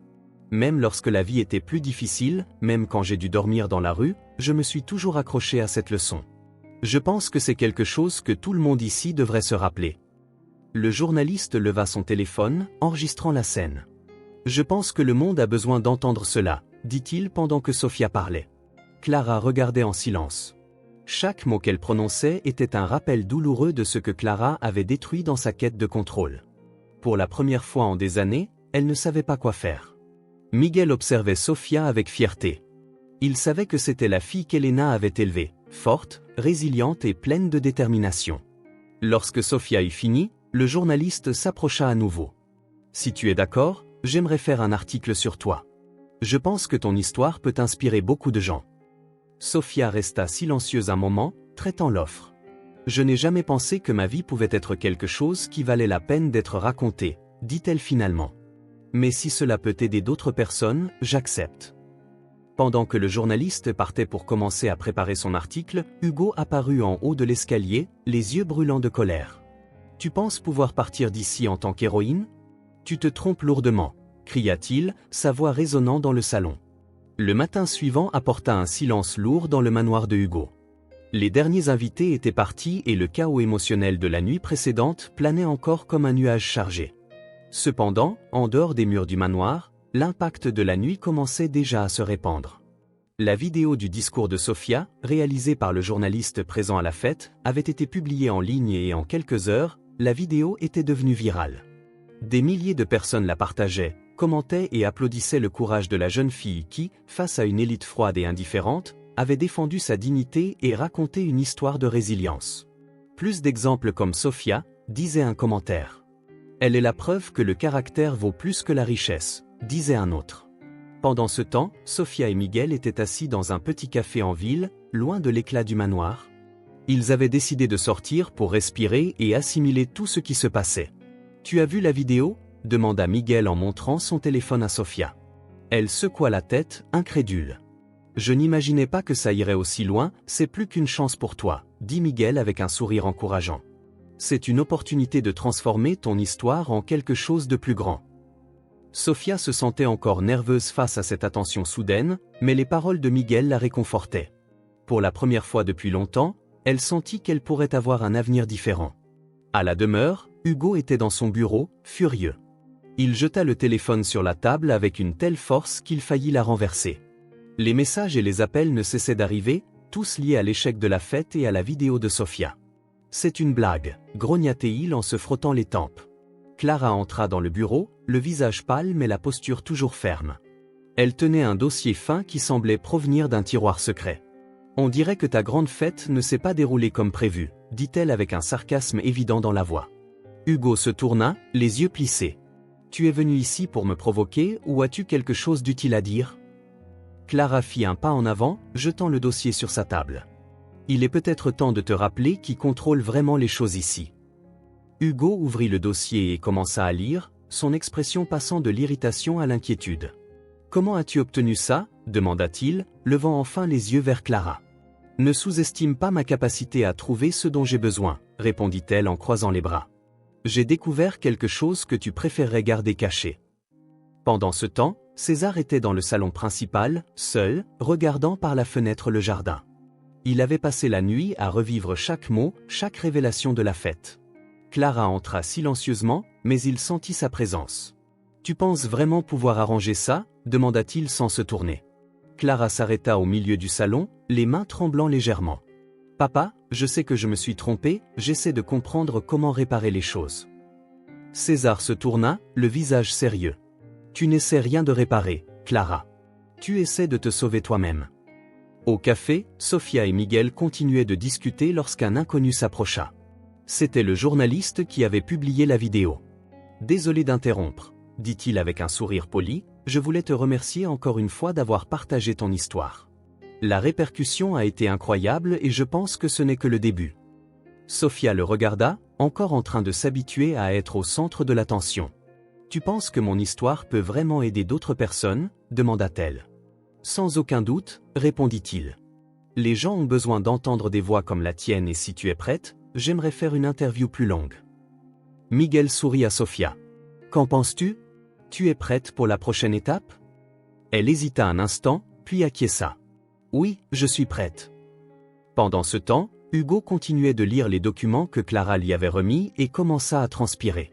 Même lorsque la vie était plus difficile, même quand j'ai dû dormir dans la rue, je me suis toujours accroché à cette leçon. Je pense que c'est quelque chose que tout le monde ici devrait se rappeler. » Le journaliste leva son téléphone, enregistrant la scène. « Je pense que le monde a besoin d'entendre cela, » dit-il pendant que Sophia parlait. Clara regardait en silence. Chaque mot qu'elle prononçait était un rappel douloureux de ce que Clara avait détruit dans sa quête de contrôle. Pour la première fois en des années, elle ne savait pas quoi faire. Miguel observait Sophia avec fierté. Il savait que c'était la fille qu'Elena avait élevée, forte, résiliente et pleine de détermination. Lorsque Sophia eut fini, le journaliste s'approcha à nouveau. « Si tu es d'accord, j'aimerais faire un article sur toi. Je pense que ton histoire peut inspirer beaucoup de gens. » Sophia resta silencieuse un moment, traitant l'offre. « Je n'ai jamais pensé que ma vie pouvait être quelque chose qui valait la peine d'être raconté, » dit-elle finalement. « Mais si cela peut aider d'autres personnes, j'accepte. » Pendant que le journaliste partait pour commencer à préparer son article, Hugo apparut en haut de l'escalier, les yeux brûlants de colère. « Tu penses pouvoir partir d'ici en tant qu'héroïne ? Tu te trompes lourdement » cria-t-il, sa voix résonnant dans le salon. Le matin suivant apporta un silence lourd dans le manoir de Hugo. Les derniers invités étaient partis et le chaos émotionnel de la nuit précédente planait encore comme un nuage chargé. Cependant, en dehors des murs du manoir, l'impact de la nuit commençait déjà à se répandre. La vidéo du discours de Sofia, réalisée par le journaliste présent à la fête, avait été publiée en ligne et en quelques heures, la vidéo était devenue virale. Des milliers de personnes la partageaient, commentaient et applaudissaient le courage de la jeune fille qui, face à une élite froide et indifférente, avait défendu sa dignité et raconté une histoire de résilience. Plus d'exemples comme Sofia, disait un commentaire. Elle est la preuve que le caractère vaut plus que la richesse, disait un autre. Pendant ce temps, Sofia et Miguel étaient assis dans un petit café en ville, loin de l'éclat du manoir. Ils avaient décidé de sortir pour respirer et assimiler tout ce qui se passait. « Tu as vu la vidéo ?» demanda Miguel en montrant son téléphone à Sofia. Elle secoua la tête, incrédule. « Je n'imaginais pas que ça irait aussi loin, c'est plus qu'une chance pour toi, » dit Miguel avec un sourire encourageant. « C'est une opportunité de transformer ton histoire en quelque chose de plus grand. » Sofia se sentait encore nerveuse face à cette attention soudaine, mais les paroles de Miguel la réconfortaient. Pour la première fois depuis longtemps, elle sentit qu'elle pourrait avoir un avenir différent. À la demeure, Hugo était dans son bureau, furieux. Il jeta le téléphone sur la table avec une telle force qu'il faillit la renverser. Les messages et les appels ne cessaient d'arriver, tous liés à l'échec de la fête et à la vidéo de Sofia. « C'est une blague », grogna-t-il en se frottant les tempes. Clara entra dans le bureau, le visage pâle mais la posture toujours ferme. Elle tenait un dossier fin qui semblait provenir d'un tiroir secret. « On dirait que ta grande fête ne s'est pas déroulée comme prévu », dit-elle avec un sarcasme évident dans la voix. Hugo se tourna, les yeux plissés. « Tu es venu ici pour me provoquer ou as-tu quelque chose d'utile à dire ?» Clara fit un pas en avant, jetant le dossier sur sa table. « Il est peut-être temps de te rappeler qui contrôle vraiment les choses ici. » Hugo ouvrit le dossier et commença à lire, son expression passant de l'irritation à l'inquiétude. « Comment as-tu obtenu ça ?» demanda-t-il, levant enfin les yeux vers Clara. « Ne sous-estime pas ma capacité à trouver ce dont j'ai besoin, » répondit-elle en croisant les bras. « J'ai découvert quelque chose que tu préférerais garder caché. » Pendant ce temps, César était dans le salon principal, seul, regardant par la fenêtre le jardin. Il avait passé la nuit à revivre chaque mot, chaque révélation de la fête. Clara entra silencieusement, mais il sentit sa présence. « Tu penses vraiment pouvoir arranger ça ?» demanda-t-il sans se tourner. Clara s'arrêta au milieu du salon, les mains tremblant légèrement. « Papa, je sais que je me suis trompée, j'essaie de comprendre comment réparer les choses. » César se tourna, le visage sérieux. « Tu n'essaies rien de réparer, Clara. Tu essaies de te sauver toi-même. » Au café, Sofia et Miguel continuaient de discuter lorsqu'un inconnu s'approcha. C'était le journaliste qui avait publié la vidéo. « Désolé d'interrompre, » dit-il avec un sourire poli, « je voulais te remercier encore une fois d'avoir partagé ton histoire. La répercussion a été incroyable et je pense que ce n'est que le début. » Sofia le regarda, encore en train de s'habituer à être au centre de l'attention. « Tu penses que mon histoire peut vraiment aider d'autres personnes ?» demanda-t-elle. « Sans aucun doute, » répondit-il. « Les gens ont besoin d'entendre des voix comme la tienne et si tu es prête, j'aimerais faire une interview plus longue. » Miguel sourit à Sofia. « Qu'en penses-tu ? Tu es prête pour la prochaine étape ?» Elle hésita un instant, puis acquiesça. « Oui, je suis prête. » Pendant ce temps, Hugo continuait de lire les documents que Clara lui avait remis et commença à transpirer.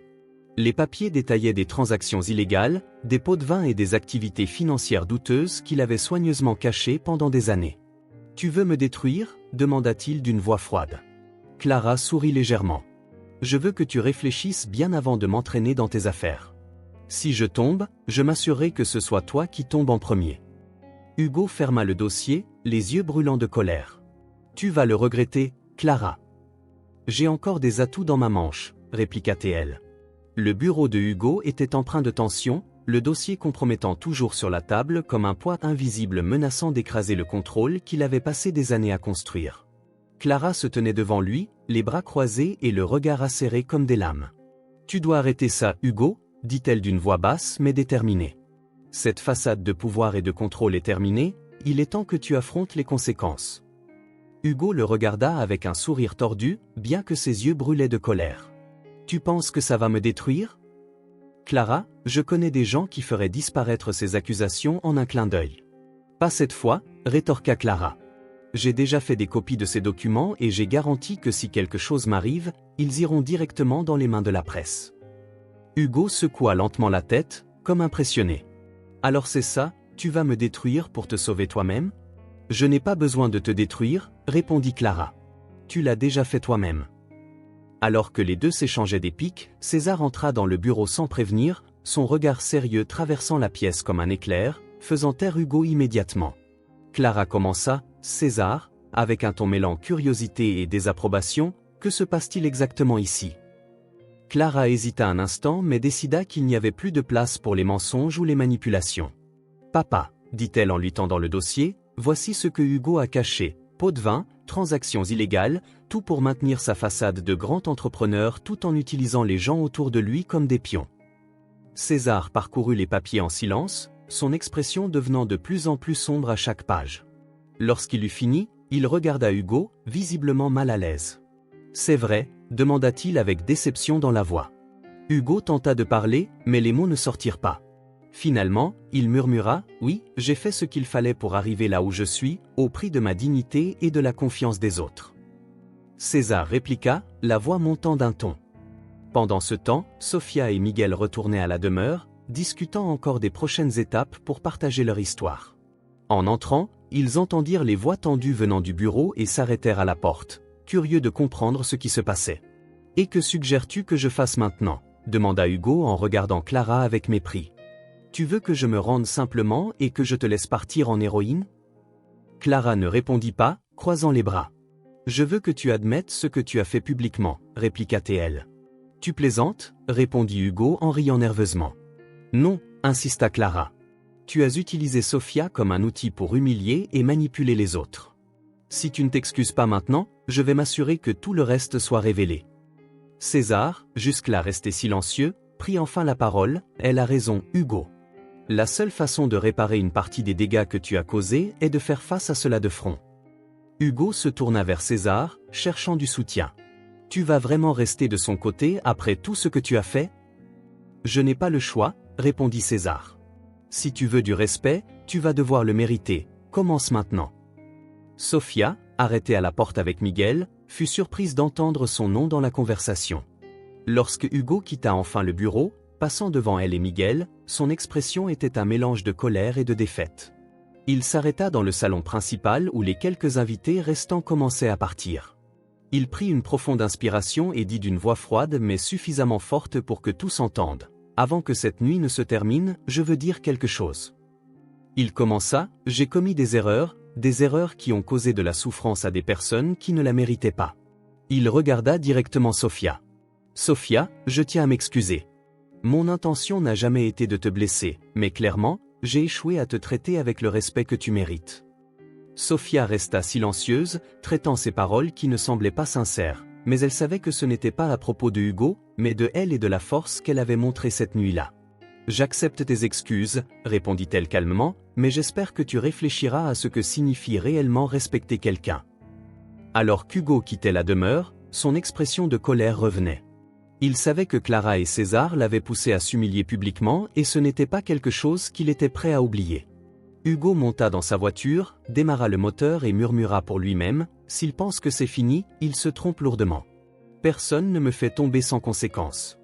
Les papiers détaillaient des transactions illégales, des pots de vin et des activités financières douteuses qu'il avait soigneusement cachées pendant des années. « Tu veux me détruire ?» demanda-t-il d'une voix froide. Clara sourit légèrement. « Je veux que tu réfléchisses bien avant de m'entraîner dans tes affaires. Si je tombe, je m'assurerai que ce soit toi qui tombes en premier. » Hugo ferma le dossier, les yeux brûlants de colère. « Tu vas le regretter, Clara. »« J'ai encore des atouts dans ma manche, » répliqua-t-elle. Le bureau de Hugo était empreint de tension, le dossier compromettant toujours sur la table comme un poids invisible menaçant d'écraser le contrôle qu'il avait passé des années à construire. Clara se tenait devant lui, les bras croisés et le regard acéré comme des lames. « Tu dois arrêter ça, Hugo », dit-elle d'une voix basse mais déterminée. « Cette façade de pouvoir et de contrôle est terminée, il est temps que tu affrontes les conséquences. Hugo le regarda avec un sourire tordu, bien que ses yeux brûlaient de colère. Tu penses que ça va me détruire? Clara, je connais des gens qui feraient disparaître ces accusations en un clin d'œil. Pas cette fois, rétorqua Clara. J'ai déjà fait des copies de ces documents et j'ai garanti que si quelque chose m'arrive, ils iront directement dans les mains de la presse. Hugo secoua lentement la tête, comme impressionné. Alors c'est ça, tu vas me détruire pour te sauver toi-même? Je n'ai pas besoin de te détruire, répondit Clara. Tu l'as déjà fait toi-même. Alors que les deux s'échangeaient des piques, César entra dans le bureau sans prévenir, son regard sérieux traversant la pièce comme un éclair, faisant taire Hugo immédiatement. Clara commença, César, avec un ton mêlant curiosité et désapprobation, que se passe-t-il exactement ici? Clara hésita un instant mais décida qu'il n'y avait plus de place pour les mensonges ou les manipulations. Papa, dit-elle en lui tendant le dossier, voici ce que Hugo a caché, pot de vin, transactions illégales, tout pour maintenir sa façade de grand entrepreneur tout en utilisant les gens autour de lui comme des pions. César parcourut les papiers en silence, son expression devenant de plus en plus sombre à chaque page. Lorsqu'il eut fini, il regarda Hugo, visiblement mal à l'aise. « C'est vrai ?» demanda-t-il avec déception dans la voix. Hugo tenta de parler, mais les mots ne sortirent pas. Finalement, il murmura « Oui, j'ai fait ce qu'il fallait pour arriver là où je suis, au prix de ma dignité et de la confiance des autres. » César répliqua, la voix montant d'un ton. Pendant ce temps, Sofia et Miguel retournaient à la demeure, discutant encore des prochaines étapes pour partager leur histoire. En entrant, ils entendirent les voix tendues venant du bureau et s'arrêtèrent à la porte, curieux de comprendre ce qui se passait. « Et que suggères-tu que je fasse maintenant ?» demanda Hugo en regardant Clara avec mépris. « Tu veux que je me rende simplement et que je te laisse partir en héroïne ?» Clara ne répondit pas, croisant les bras. « Je veux que tu admettes ce que tu as fait publiquement, répliqua-t-elle. « Tu plaisantes ?» répondit Hugo en riant nerveusement. « Non, insista Clara. Tu as utilisé Sofia comme un outil pour humilier et manipuler les autres. Si tu ne t'excuses pas maintenant, je vais m'assurer que tout le reste soit révélé. » César, jusque-là resté silencieux, prit enfin la parole. « Elle a raison, Hugo. La seule façon de réparer une partie des dégâts que tu as causés est de faire face à cela de front. » Hugo se tourna vers César, cherchant du soutien. « Tu vas vraiment rester de son côté après tout ce que tu as fait? » « Je n'ai pas le choix, » répondit César. « Si tu veux du respect, tu vas devoir le mériter. Commence maintenant. » Sofia, arrêtée à la porte avec Miguel, fut surprise d'entendre son nom dans la conversation. Lorsque Hugo quitta enfin le bureau, passant devant elle et Miguel, son expression était un mélange de colère et de défaite. Il s'arrêta dans le salon principal où les quelques invités restants commençaient à partir. Il prit une profonde inspiration et dit d'une voix froide mais suffisamment forte pour que tous entendent. « Avant que cette nuit ne se termine, je veux dire quelque chose. » Il commença, « J'ai commis des erreurs qui ont causé de la souffrance à des personnes qui ne la méritaient pas. » Il regarda directement Sofia. « Sofia, je tiens à m'excuser. Mon intention n'a jamais été de te blesser, mais clairement, j'ai échoué à te traiter avec le respect que tu mérites. » Sofia resta silencieuse, traitant ses paroles qui ne semblaient pas sincères, mais elle savait que ce n'était pas à propos de Hugo, mais de elle et de la force qu'elle avait montrée cette nuit-là. « J'accepte tes excuses, » répondit-elle calmement, « mais j'espère que tu réfléchiras à ce que signifie réellement respecter quelqu'un. » Alors qu'Hugo quittait la demeure, son expression de colère revenait. Il savait que Clara et César l'avaient poussé à s'humilier publiquement et ce n'était pas quelque chose qu'il était prêt à oublier. Hugo monta dans sa voiture, démarra le moteur et murmura pour lui-même, « S'il pense que c'est fini, il se trompe lourdement. Personne ne me fait tomber sans conséquence. »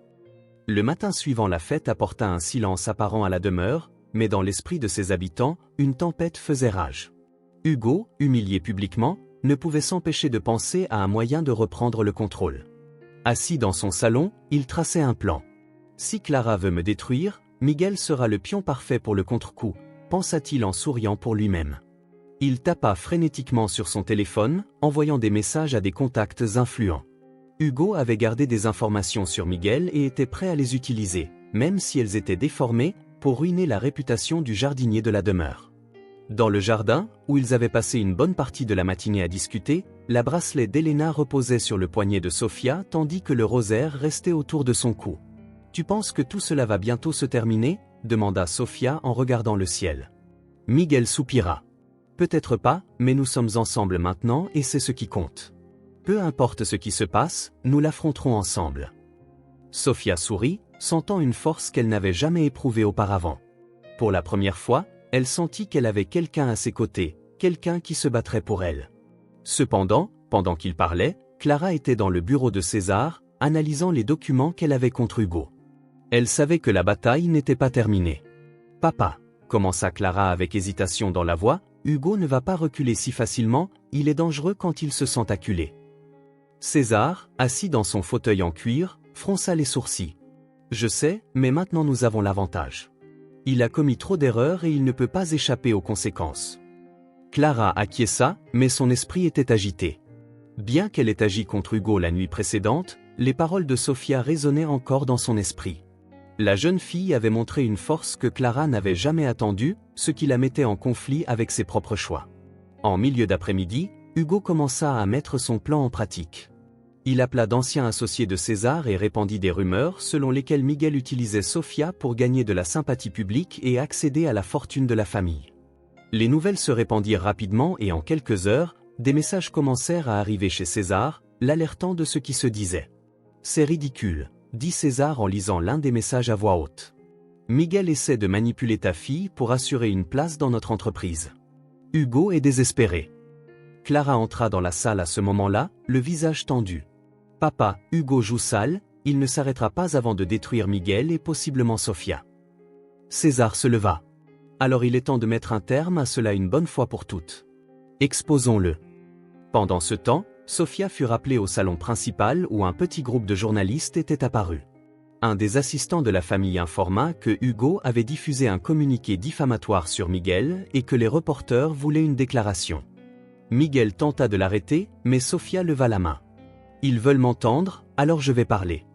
Le matin suivant la fête apporta un silence apparent à la demeure, mais dans l'esprit de ses habitants, une tempête faisait rage. Hugo, humilié publiquement, ne pouvait s'empêcher de penser à un moyen de reprendre le contrôle. Assis dans son salon, il traçait un plan. « Si Clara veut me détruire, Miguel sera le pion parfait pour le contre-coup, » pensa-t-il en souriant pour lui-même. Il tapa frénétiquement sur son téléphone, envoyant des messages à des contacts influents. Hugo avait gardé des informations sur Miguel et était prêt à les utiliser, même si elles étaient déformées, pour ruiner la réputation du jardinier de la demeure. Dans le jardin, où ils avaient passé une bonne partie de la matinée à discuter, la bracelet d'Elena reposait sur le poignet de Sofia tandis que le rosaire restait autour de son cou. « Tu penses que tout cela va bientôt se terminer ?» demanda Sofia en regardant le ciel. Miguel soupira. Peut-être pas, mais nous sommes ensemble maintenant et c'est ce qui compte. Peu importe ce qui se passe, nous l'affronterons ensemble. Sofia sourit, sentant une force qu'elle n'avait jamais éprouvée auparavant. Pour la première fois, elle sentit qu'elle avait quelqu'un à ses côtés, quelqu'un qui se battrait pour elle. Cependant, pendant qu'il parlait, Clara était dans le bureau de César, analysant les documents qu'elle avait contre Hugo. Elle savait que la bataille n'était pas terminée. « Papa », commença Clara avec hésitation dans la voix, « Hugo ne va pas reculer si facilement, il est dangereux quand il se sent acculé. » César, assis dans son fauteuil en cuir, fronça les sourcils. « Je sais, mais maintenant nous avons l'avantage. Il a commis trop d'erreurs et il ne peut pas échapper aux conséquences. » Clara acquiesça, mais son esprit était agité. Bien qu'elle ait agi contre Hugo la nuit précédente, les paroles de Sofia résonnaient encore dans son esprit. La jeune fille avait montré une force que Clara n'avait jamais attendue, ce qui la mettait en conflit avec ses propres choix. En milieu d'après-midi, Hugo commença à mettre son plan en pratique. Il appela d'anciens associés de César et répandit des rumeurs selon lesquelles Miguel utilisait Sofia pour gagner de la sympathie publique et accéder à la fortune de la famille. Les nouvelles se répandirent rapidement et en quelques heures, des messages commencèrent à arriver chez César, l'alertant de ce qui se disait. « C'est ridicule », dit César en lisant l'un des messages à voix haute. « Miguel essaie de manipuler ta fille pour assurer une place dans notre entreprise. » Hugo est désespéré. Clara entra dans la salle à ce moment-là, le visage tendu. « Papa, Hugo joue sale, il ne s'arrêtera pas avant de détruire Miguel et possiblement Sofia. » César se leva. « Alors il est temps de mettre un terme à cela une bonne fois pour toutes. Exposons-le. » Pendant ce temps, Sofia fut rappelée au salon principal où un petit groupe de journalistes était apparu. Un des assistants de la famille informa que Hugo avait diffusé un communiqué diffamatoire sur Miguel et que les reporters voulaient une déclaration. Miguel tenta de l'arrêter, mais Sofia leva la main. « Ils veulent m'entendre, alors je vais parler.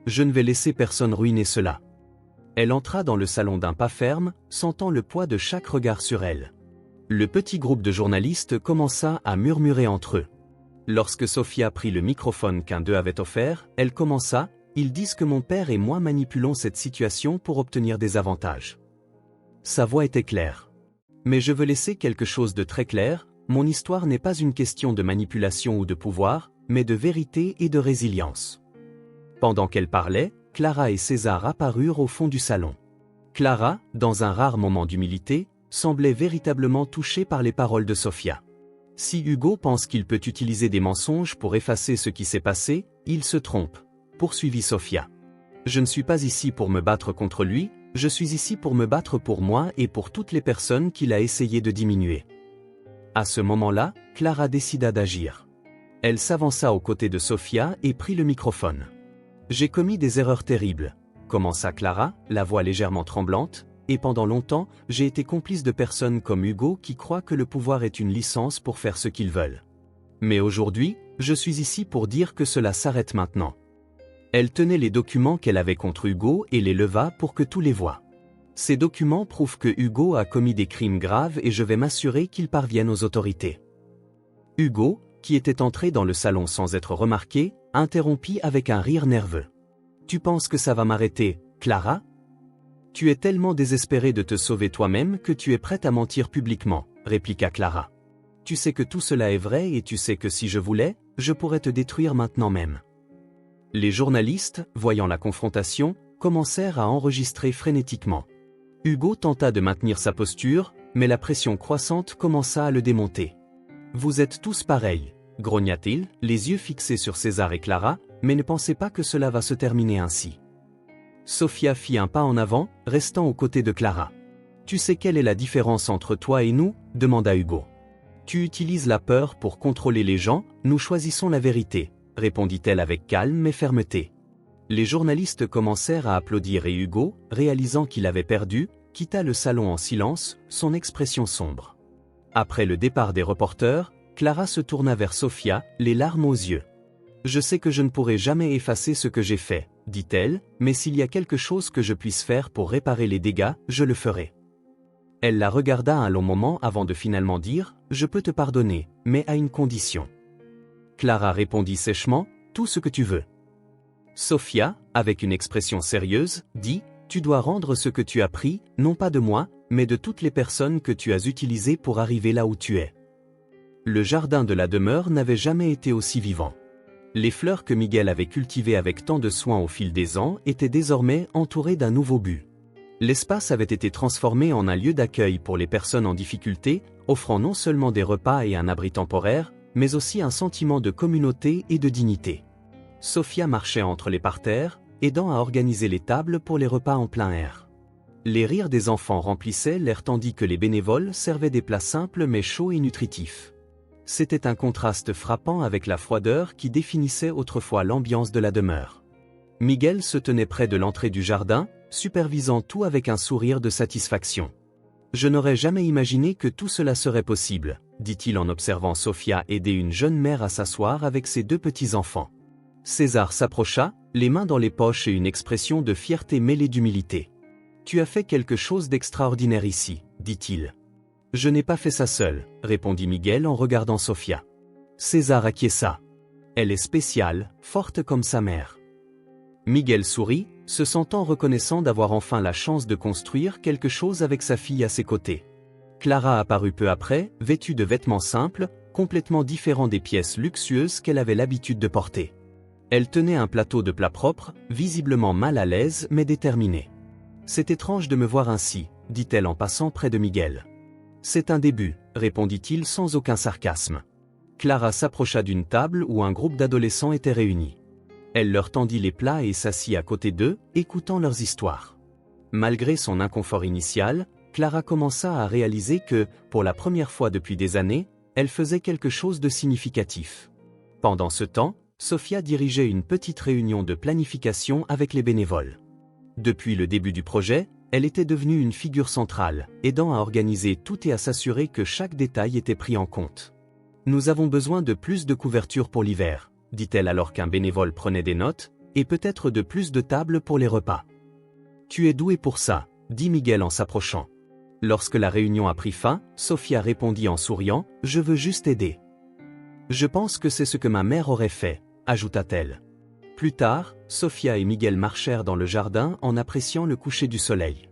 Je ne vais laisser personne ruiner cela. » Elle entra dans le salon d'un pas ferme, sentant le poids de chaque regard sur elle. Le petit groupe de journalistes commença à murmurer entre eux. Lorsque Sofia prit le microphone qu'un d'eux avait offert, elle commença « Ils disent que mon père et moi manipulons cette situation pour obtenir des avantages. » Sa voix était claire. « Mais je veux laisser quelque chose de très clair, mon histoire n'est pas une question de manipulation ou de pouvoir, mais de vérité et de résilience. » Pendant qu'elle parlait, Clara et César apparurent au fond du salon. Clara, dans un rare moment d'humilité, semblait véritablement touchée par les paroles de Sofia. « Si Hugo pense qu'il peut utiliser des mensonges pour effacer ce qui s'est passé, il se trompe, » poursuivit Sofia. « Je ne suis pas ici pour me battre contre lui, je suis ici pour me battre pour moi et pour toutes les personnes qu'il a essayé de diminuer. » À ce moment-là, Clara décida d'agir. Elle s'avança aux côtés de Sofia et prit le microphone. « J'ai commis des erreurs terribles, » commença Clara, la voix légèrement tremblante, « et pendant longtemps, j'ai été complice de personnes comme Hugo qui croient que le pouvoir est une licence pour faire ce qu'ils veulent. Mais aujourd'hui, je suis ici pour dire que cela s'arrête maintenant. » Elle tenait les documents qu'elle avait contre Hugo et les leva pour que tous les voient. « Ces documents prouvent que Hugo a commis des crimes graves et je vais m'assurer qu'ils parviennent aux autorités. » Hugo, qui était entré dans le salon sans être remarqué, interrompit avec un rire nerveux. « Tu penses que ça va m'arrêter, Clara ? Tu es tellement désespérée de te sauver toi-même que tu es prête à mentir publiquement, » répliqua Clara. « Tu sais que tout cela est vrai et tu sais que si je voulais, je pourrais te détruire maintenant même. » Les journalistes, voyant la confrontation, commencèrent à enregistrer frénétiquement. Hugo tenta de maintenir sa posture, mais la pression croissante commença à le démonter. « Vous êtes tous pareils, » grogna-t-il, les yeux fixés sur César et Clara, mais ne pensez pas que cela va se terminer ainsi. Sofia fit un pas en avant, restant aux côtés de Clara. « Tu sais quelle est la différence entre toi et nous ? » demanda Hugo. « Tu utilises la peur pour contrôler les gens, nous choisissons la vérité, » répondit-elle avec calme et fermeté. Les journalistes commencèrent à applaudir et Hugo, réalisant qu'il avait perdu, quitta le salon en silence, son expression sombre. Après le départ des reporters, Clara se tourna vers Sofia, les larmes aux yeux. « Je sais que je ne pourrai jamais effacer ce que j'ai fait, » dit-elle, « mais s'il y a quelque chose que je puisse faire pour réparer les dégâts, je le ferai. » Elle la regarda un long moment avant de finalement dire « Je peux te pardonner, mais à une condition. » Clara répondit sèchement « Tout ce que tu veux. » Sofia, avec une expression sérieuse, dit « Tu dois rendre ce que tu as pris, non pas de moi, mais de toutes les personnes que tu as utilisées pour arriver là où tu es. Le jardin de la demeure n'avait jamais été aussi vivant. Les fleurs que Miguel avait cultivées avec tant de soin au fil des ans étaient désormais entourées d'un nouveau but. L'espace avait été transformé en un lieu d'accueil pour les personnes en difficulté, offrant non seulement des repas et un abri temporaire, mais aussi un sentiment de communauté et de dignité. Sofia marchait entre les parterres, aidant à organiser les tables pour les repas en plein air. Les rires des enfants remplissaient l'air tandis que les bénévoles servaient des plats simples mais chauds et nutritifs. C'était un contraste frappant avec la froideur qui définissait autrefois l'ambiance de la demeure. Miguel se tenait près de l'entrée du jardin, supervisant tout avec un sourire de satisfaction. « Je n'aurais jamais imaginé que tout cela serait possible », dit-il en observant Sofia aider une jeune mère à s'asseoir avec ses 2 petits-enfants. César s'approcha, les mains dans les poches et une expression de fierté mêlée d'humilité. « Tu as fait quelque chose d'extraordinaire ici », dit-il. « Je n'ai pas fait ça seul », répondit Miguel en regardant Sofia. César acquiesça. « Elle est spéciale, forte comme sa mère. » Miguel sourit, se sentant reconnaissant d'avoir enfin la chance de construire quelque chose avec sa fille à ses côtés. Clara apparut peu après, vêtue de vêtements simples, complètement différents des pièces luxueuses qu'elle avait l'habitude de porter. Elle tenait un plateau de plats propres, visiblement mal à l'aise mais déterminée. « C'est étrange de me voir ainsi », dit-elle en passant près de Miguel. « C'est un début », répondit-il sans aucun sarcasme. Clara s'approcha d'une table où un groupe d'adolescents était réuni. Elle leur tendit les plats et s'assit à côté d'eux, écoutant leurs histoires. Malgré son inconfort initial, Clara commença à réaliser que, pour la première fois depuis des années, elle faisait quelque chose de significatif. Pendant ce temps, Sofia dirigeait une petite réunion de planification avec les bénévoles. Depuis le début du projet, elle était devenue une figure centrale, aidant à organiser tout et à s'assurer que chaque détail était pris en compte. « Nous avons besoin de plus de couvertures pour l'hiver », dit-elle alors qu'un bénévole prenait des notes, et peut-être de plus de tables pour les repas. « Tu es doué pour ça », dit Miguel en s'approchant. Lorsque la réunion a pris fin, Sofia répondit en souriant, « Je veux juste aider. »« Je pense que c'est ce que ma mère aurait fait », ajouta-t-elle. Plus tard, Sofia et Miguel marchèrent dans le jardin en appréciant le coucher du soleil.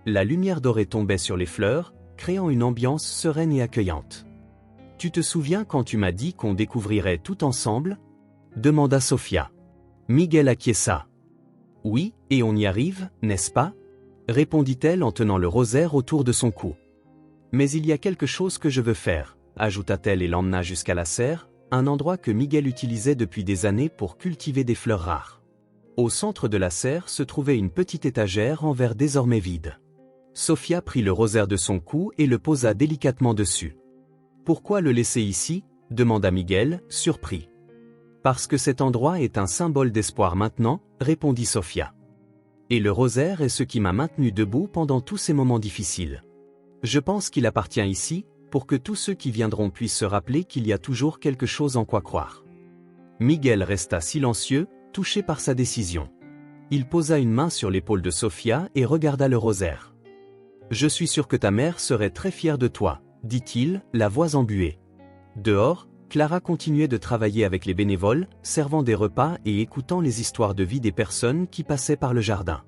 La lumière dorée tombait sur les fleurs, créant une ambiance sereine et accueillante. « Tu te souviens quand tu m'as dit qu'on découvrirait tout ensemble ?» demanda Sofia. Miguel acquiesça. « Oui, et on y arrive, n'est-ce pas ?» répondit-elle en tenant le rosaire autour de son cou. « Mais il y a quelque chose que je veux faire », ajouta-t-elle et l'emmena jusqu'à la serre, un endroit que Miguel utilisait depuis des années pour cultiver des fleurs rares. Au centre de la serre se trouvait une petite étagère en verre désormais vide. Sofia prit le rosaire de son cou et le posa délicatement dessus. « Pourquoi le laisser ici ?» demanda Miguel, surpris. « Parce que cet endroit est un symbole d'espoir maintenant, » répondit Sofia. « Et le rosaire est ce qui m'a maintenu debout pendant tous ces moments difficiles. Je pense qu'il appartient ici, pour que tous ceux qui viendront puissent se rappeler qu'il y a toujours quelque chose en quoi croire. » Miguel resta silencieux, touché par sa décision. Il posa une main sur l'épaule de Sofia et regarda le rosaire. « Je suis sûr que ta mère serait très fière de toi, » dit-il, la voix embuée. Dehors, Clara continuait de travailler avec les bénévoles, servant des repas et écoutant les histoires de vie des personnes qui passaient par le jardin.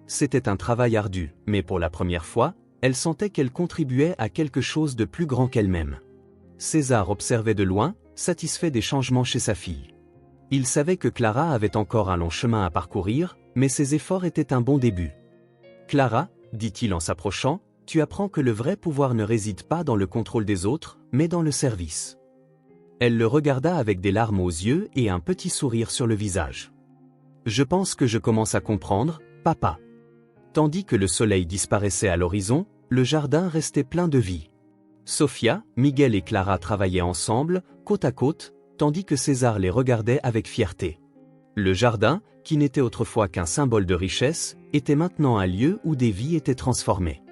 C'était un travail ardu, mais pour la première fois, elle sentait qu'elle contribuait à quelque chose de plus grand qu'elle-même. César observait de loin, satisfait des changements chez sa fille. Il savait que Clara avait encore un long chemin à parcourir, mais ses efforts étaient un bon début. « Clara, » dit-il en s'approchant, « tu apprends que le vrai pouvoir ne réside pas dans le contrôle des autres, mais dans le service. » Elle le regarda avec des larmes aux yeux et un petit sourire sur le visage. « Je pense que je commence à comprendre, papa. » Tandis que le soleil disparaissait à l'horizon, le jardin restait plein de vie. Sofia, Miguel et Clara travaillaient ensemble, côte à côte, tandis que César les regardait avec fierté. Le jardin, qui n'était autrefois qu'un symbole de richesse, était maintenant un lieu où des vies étaient transformées.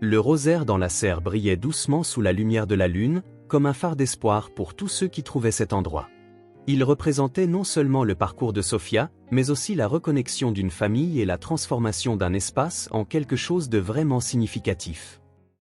Le rosaire dans la serre brillait doucement sous la lumière de la lune, comme un phare d'espoir pour tous ceux qui trouvaient cet endroit. Il représentait non seulement le parcours de Sofia, mais aussi la reconnexion d'une famille et la transformation d'un espace en quelque chose de vraiment significatif.